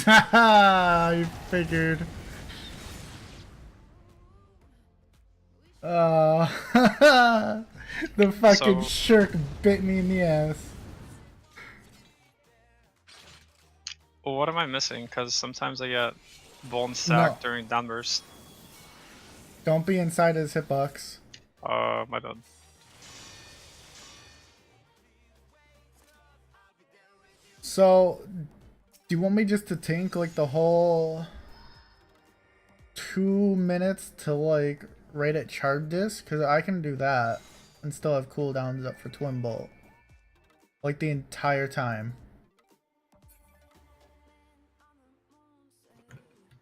Haha, you figured. The fucking So- shirk bit me in the ass. Well, what am I missing? Because sometimes I get bone sack No. during downburst. Don't be inside his hitbox. My bad. So, do you want me just to tank like the whole 2 minutes to like right at charge disc? Because I can do that and still have cooldowns up for Twin Bolt. Like the entire time.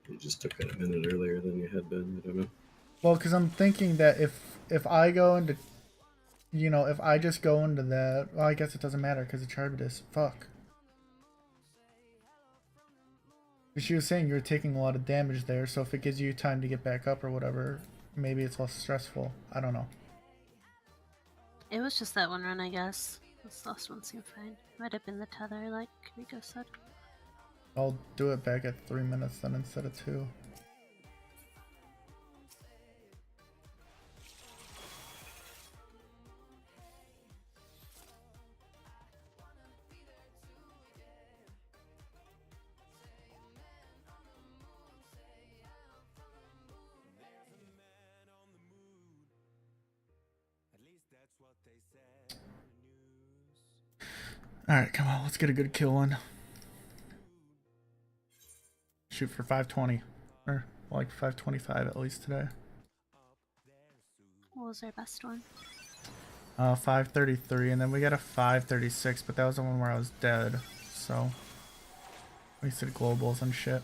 You just took it a minute earlier than you had been. I don't know. Well, because I'm thinking that if I go into, you know, if I just go into that, well, I guess it doesn't matter because the charge disc. Fuck. She was saying you were taking a lot of damage there, so if it gives you time to get back up or whatever, maybe it's less stressful. I don't know. It was just that one run, I guess. This last one seemed fine. Might have been the tether, like Rico said. I'll do it back at 3 minutes then instead of 2. Alright, come on, let's get a good kill on. Shoot for 520. Or like 525 at least today. What was our best one? 533, and then we got a 536, but that was the one where I was dead, so wasted globals and shit.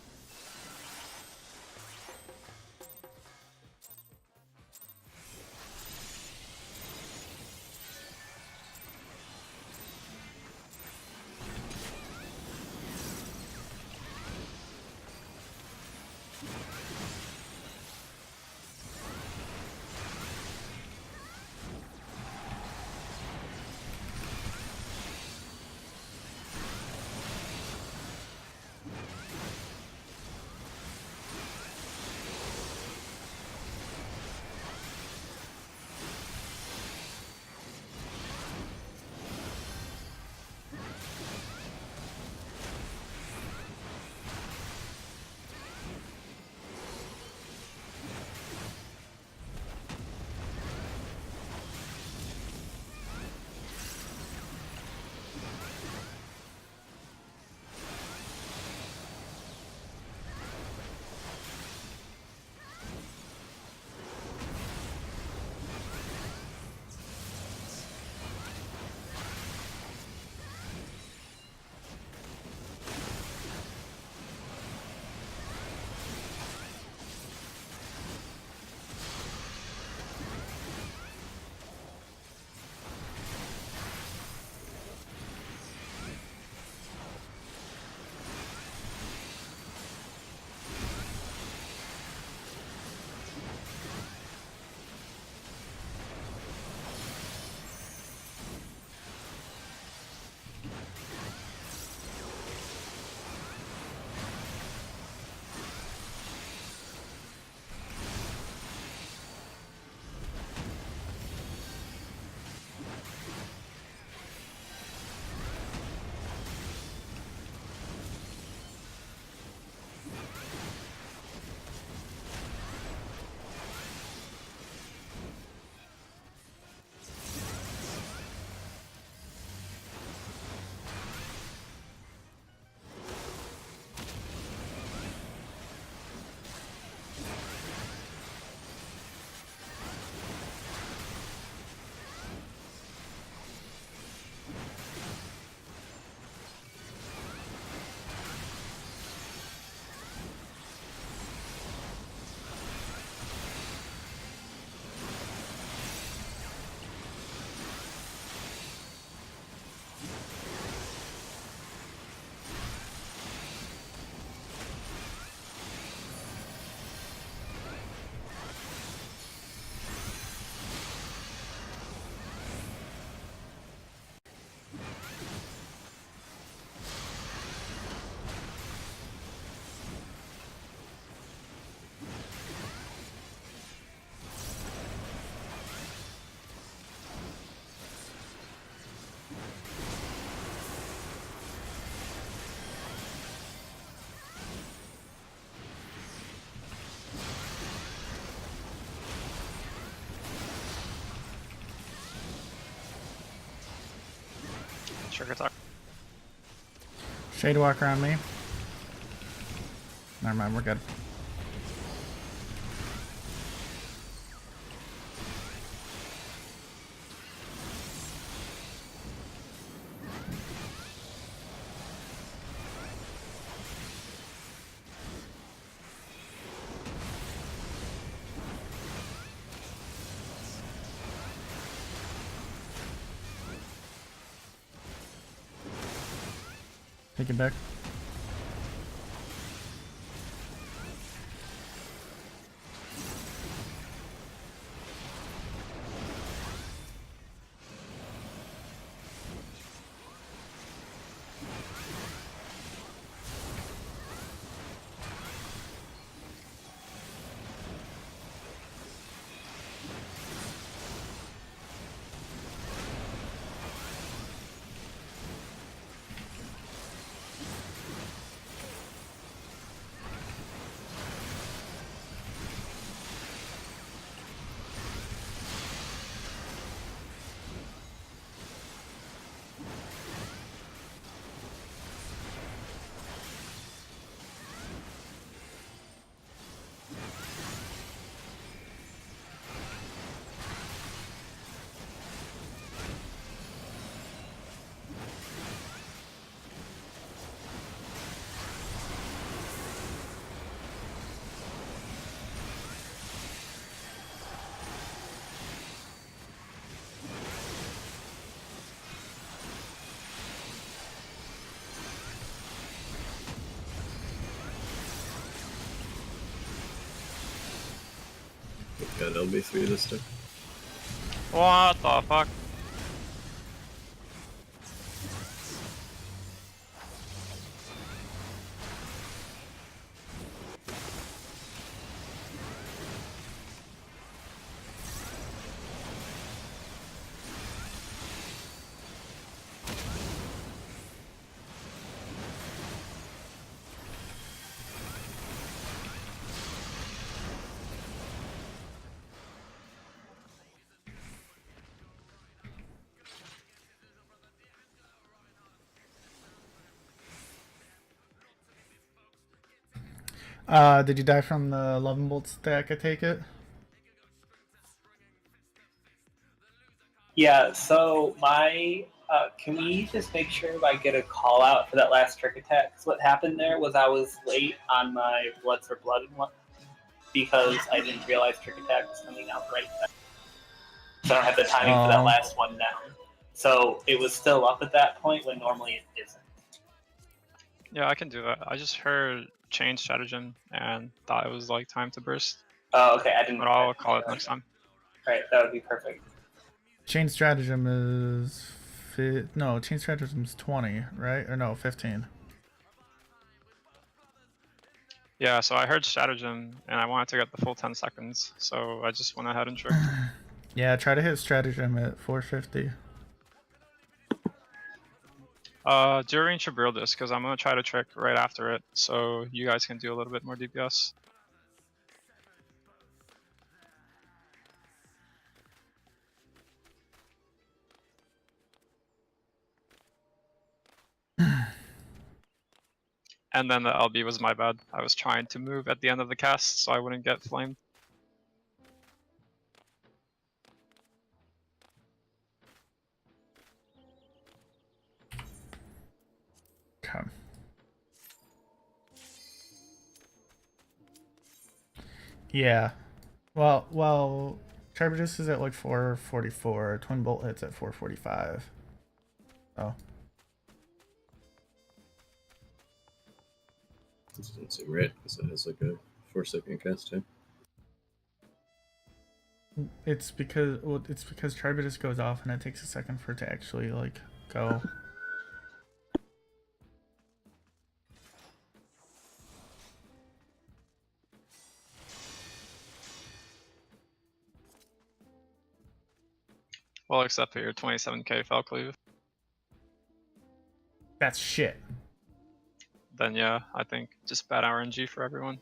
Trick attack. Shade walker on me. Never mind, we're good. Take it back. Got LB3 this time. What the fuck? Did you die from the 11 bolt stack, I take it? Yeah, so my can we just make sure I get a call out for that last trick attack? 'Cause what happened there was I was late on my blood for blood one because I didn't realize trick attack was coming out right then. So I don't have the timing for that last one down. So it was still up at that point when normally it isn't. Yeah, I can do that. I just heard change stratagem and thought it was like time to burst. Oh, okay, I didn't. But I'll call it next time. Right, that would be perfect. Chain stratagem is... No, chain stratagem is 20, right? Or no, 15. Yeah, so I heard stratagem and I wanted to get the full 10 seconds, so I just went ahead and tricked. Yeah, try to hit stratagem at 450. During should build this, because I'm going to try to trick right after it, so you guys can do a little bit more DPS. And then the LB was my bad. I was trying to move at the end of the cast, so I wouldn't get flamed. Okay. Yeah. Well, Charbatus is at like 444. Twin bolt hits at 445. Oh. This doesn't seem right because it has like a 4-second cast time. It's because Charbatus goes off and it takes a second for it to actually like go. Well, except for your 27k fell cleave. That's shit. Then yeah, I think just bad RNG for everyone.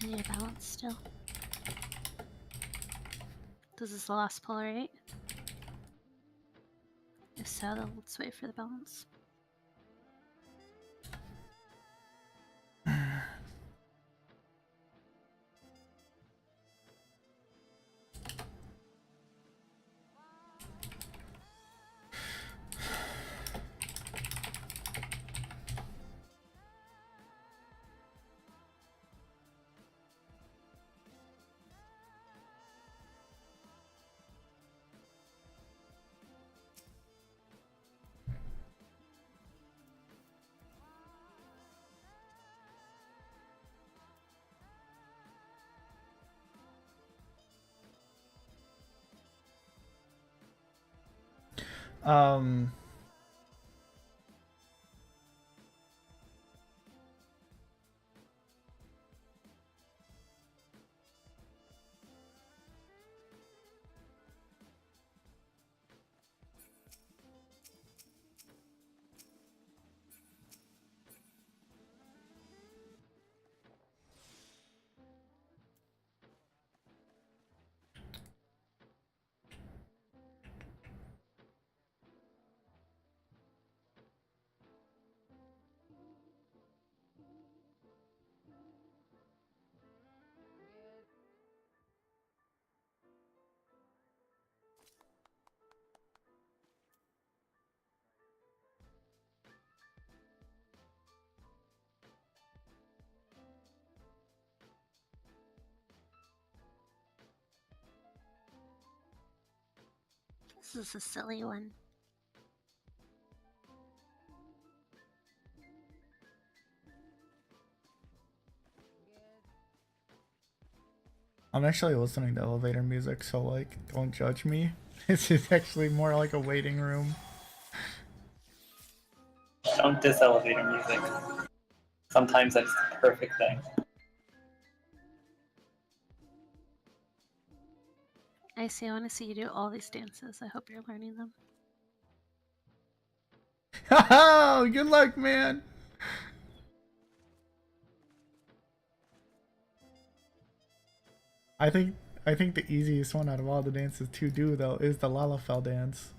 Yeah, balance still. Does this the last pull, right? If so, then let's wait for the balance. Um, This is a silly one. I'm actually listening to elevator music, so like, don't judge me. This is actually more like a waiting room. Don't diss elevator music. Sometimes that's the perfect thing. I want to see you do all these dances. I hope you're learning them. Oh, good luck, man. I think the easiest one out of all the dances to do though is the Lalafell dance.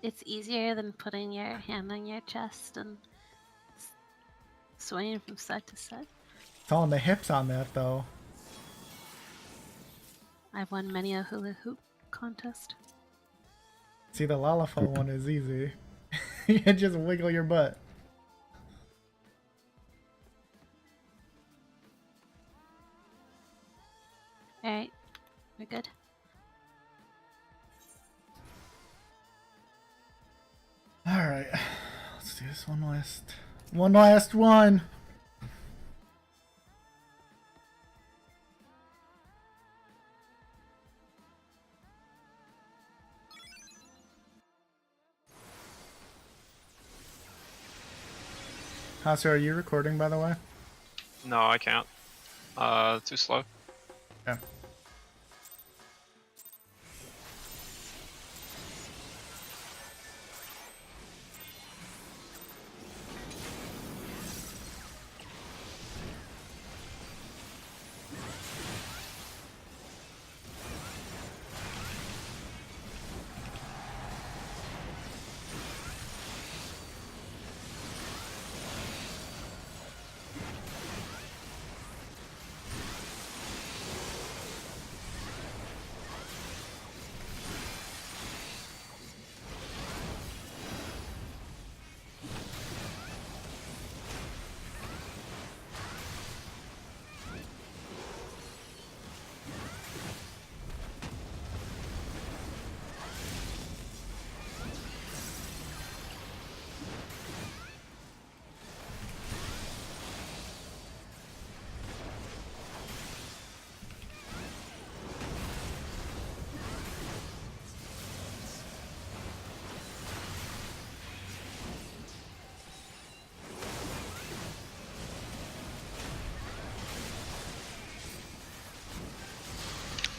It's easier than putting your hand on your chest and swaying from side to side. It's all in the hips on that though. I've won many a hula hoop contest. See, the Lalafell one is easy. You just wiggle your butt. Alright, we're good. Alright, let's do this one last one. Hasu, are you recording, by the way? No, I can't. Too slow. Okay.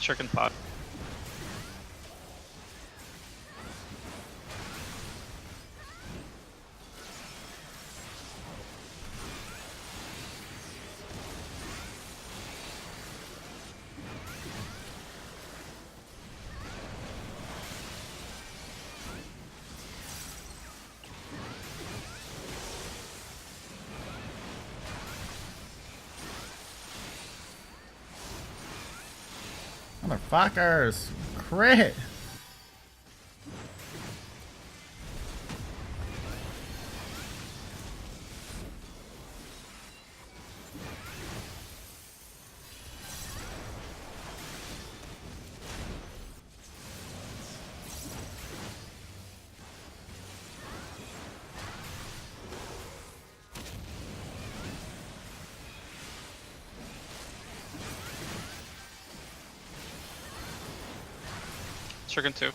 Chicken pot. Motherfuckers! Crit! Chicken 2.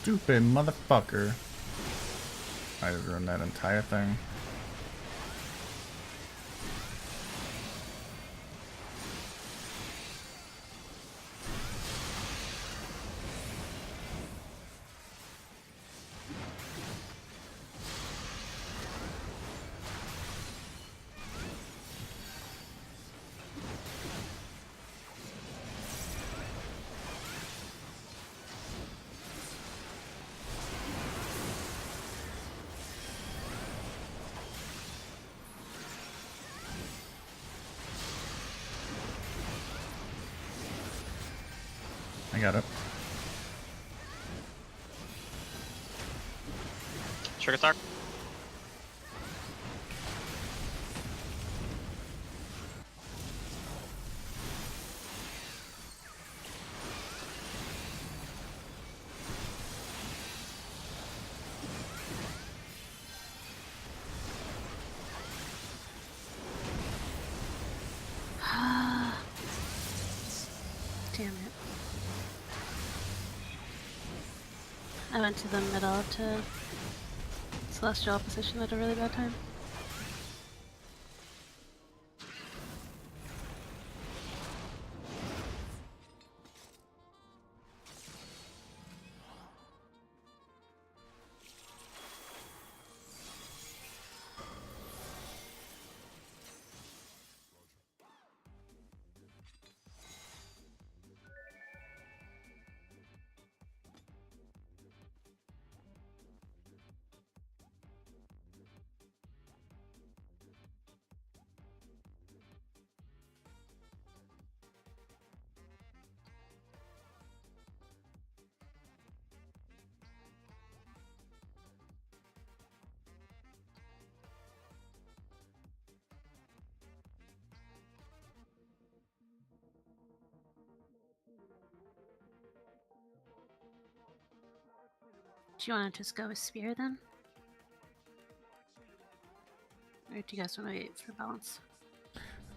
Stupid motherfucker. I just ruined that entire thing. I got it. Trick attack. Damn it. I went to the middle to Celestial Opposition at a really bad time. Do you want to just go with Spear then? Or do you guys want to wait for balance?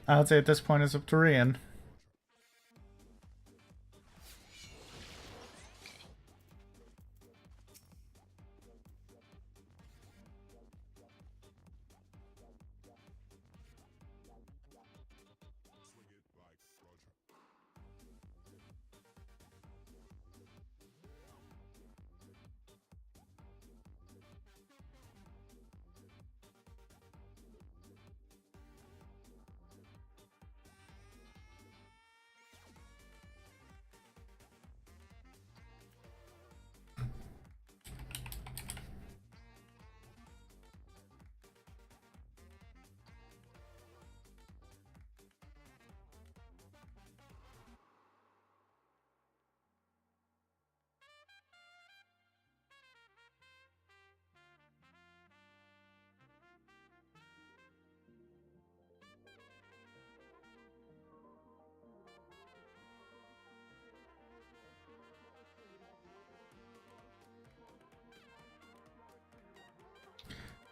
I would say at this point it's up to Rian.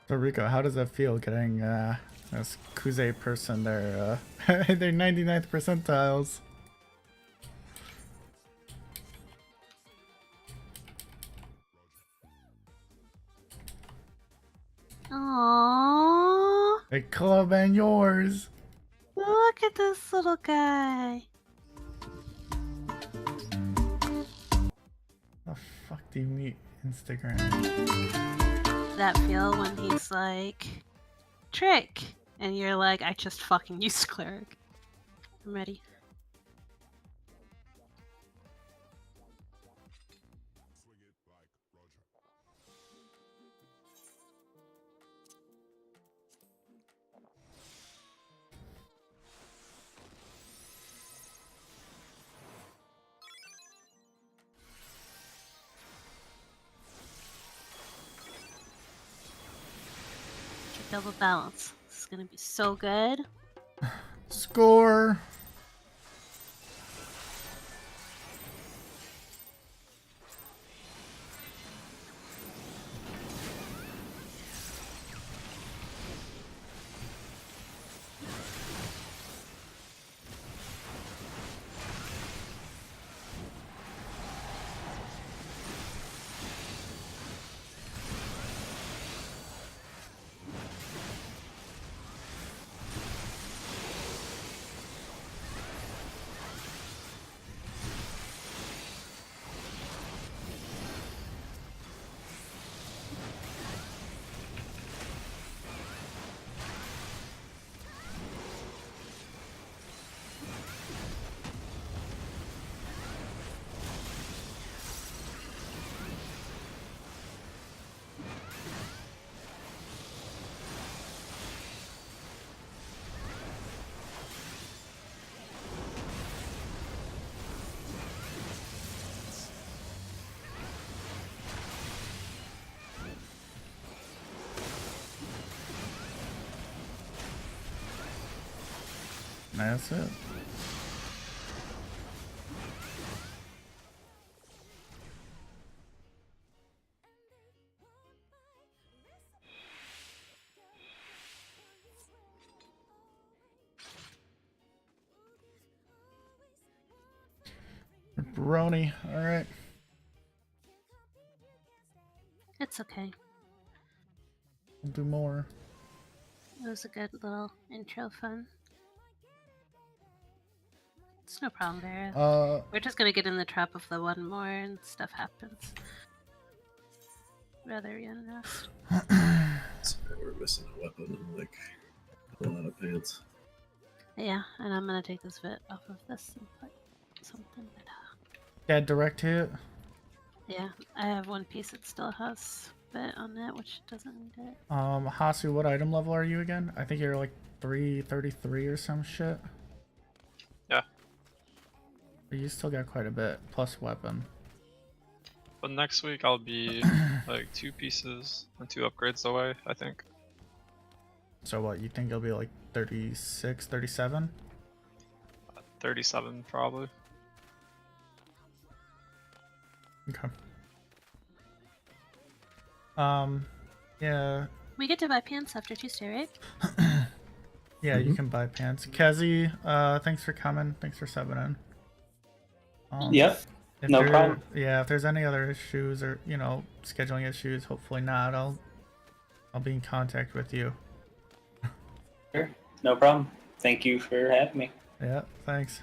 So Rico, how does that feel getting this Kuze person there? They're 99th percentiles. Aww. They club and yours. Look at this little guy. The fuck do you meet Instagram? That feel when he's like, Trick! And you're like, I just fucking used Cleric. I'm ready. double balance. This is gonna be so good. Score. That's it. Brony, alright. It's okay. We'll do more. It was a good little intro fun. It's no problem, Vera. We're just gonna get in the trap of the one more and stuff happens. Rather unrest. So we're missing a weapon and like a lot of pants. Yeah, and I'm gonna take this bit off of this and put something better. Yeah, direct hit. Yeah, I have one piece that still has bit on it, which doesn't need it. Hasu, what item level are you again? I think you're like 333 or some shit. Yeah. But you still got quite a bit, plus weapon. But next week I'll be like 2 pieces and 2 upgrades away, I think. So what, you think you'll be like 36, 37? 37 probably. Okay. Yeah. We get to buy pants after Tuesday, right? Yeah, you can buy pants. Kezi, thanks for coming. Thanks for subbing in. Yep. No problem. Yeah, if there's any other issues or, you know, scheduling issues, hopefully not, I'll be in contact with you. Sure. No problem. Thank you for having me. Yeah, thanks.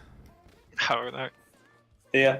How are that? See ya.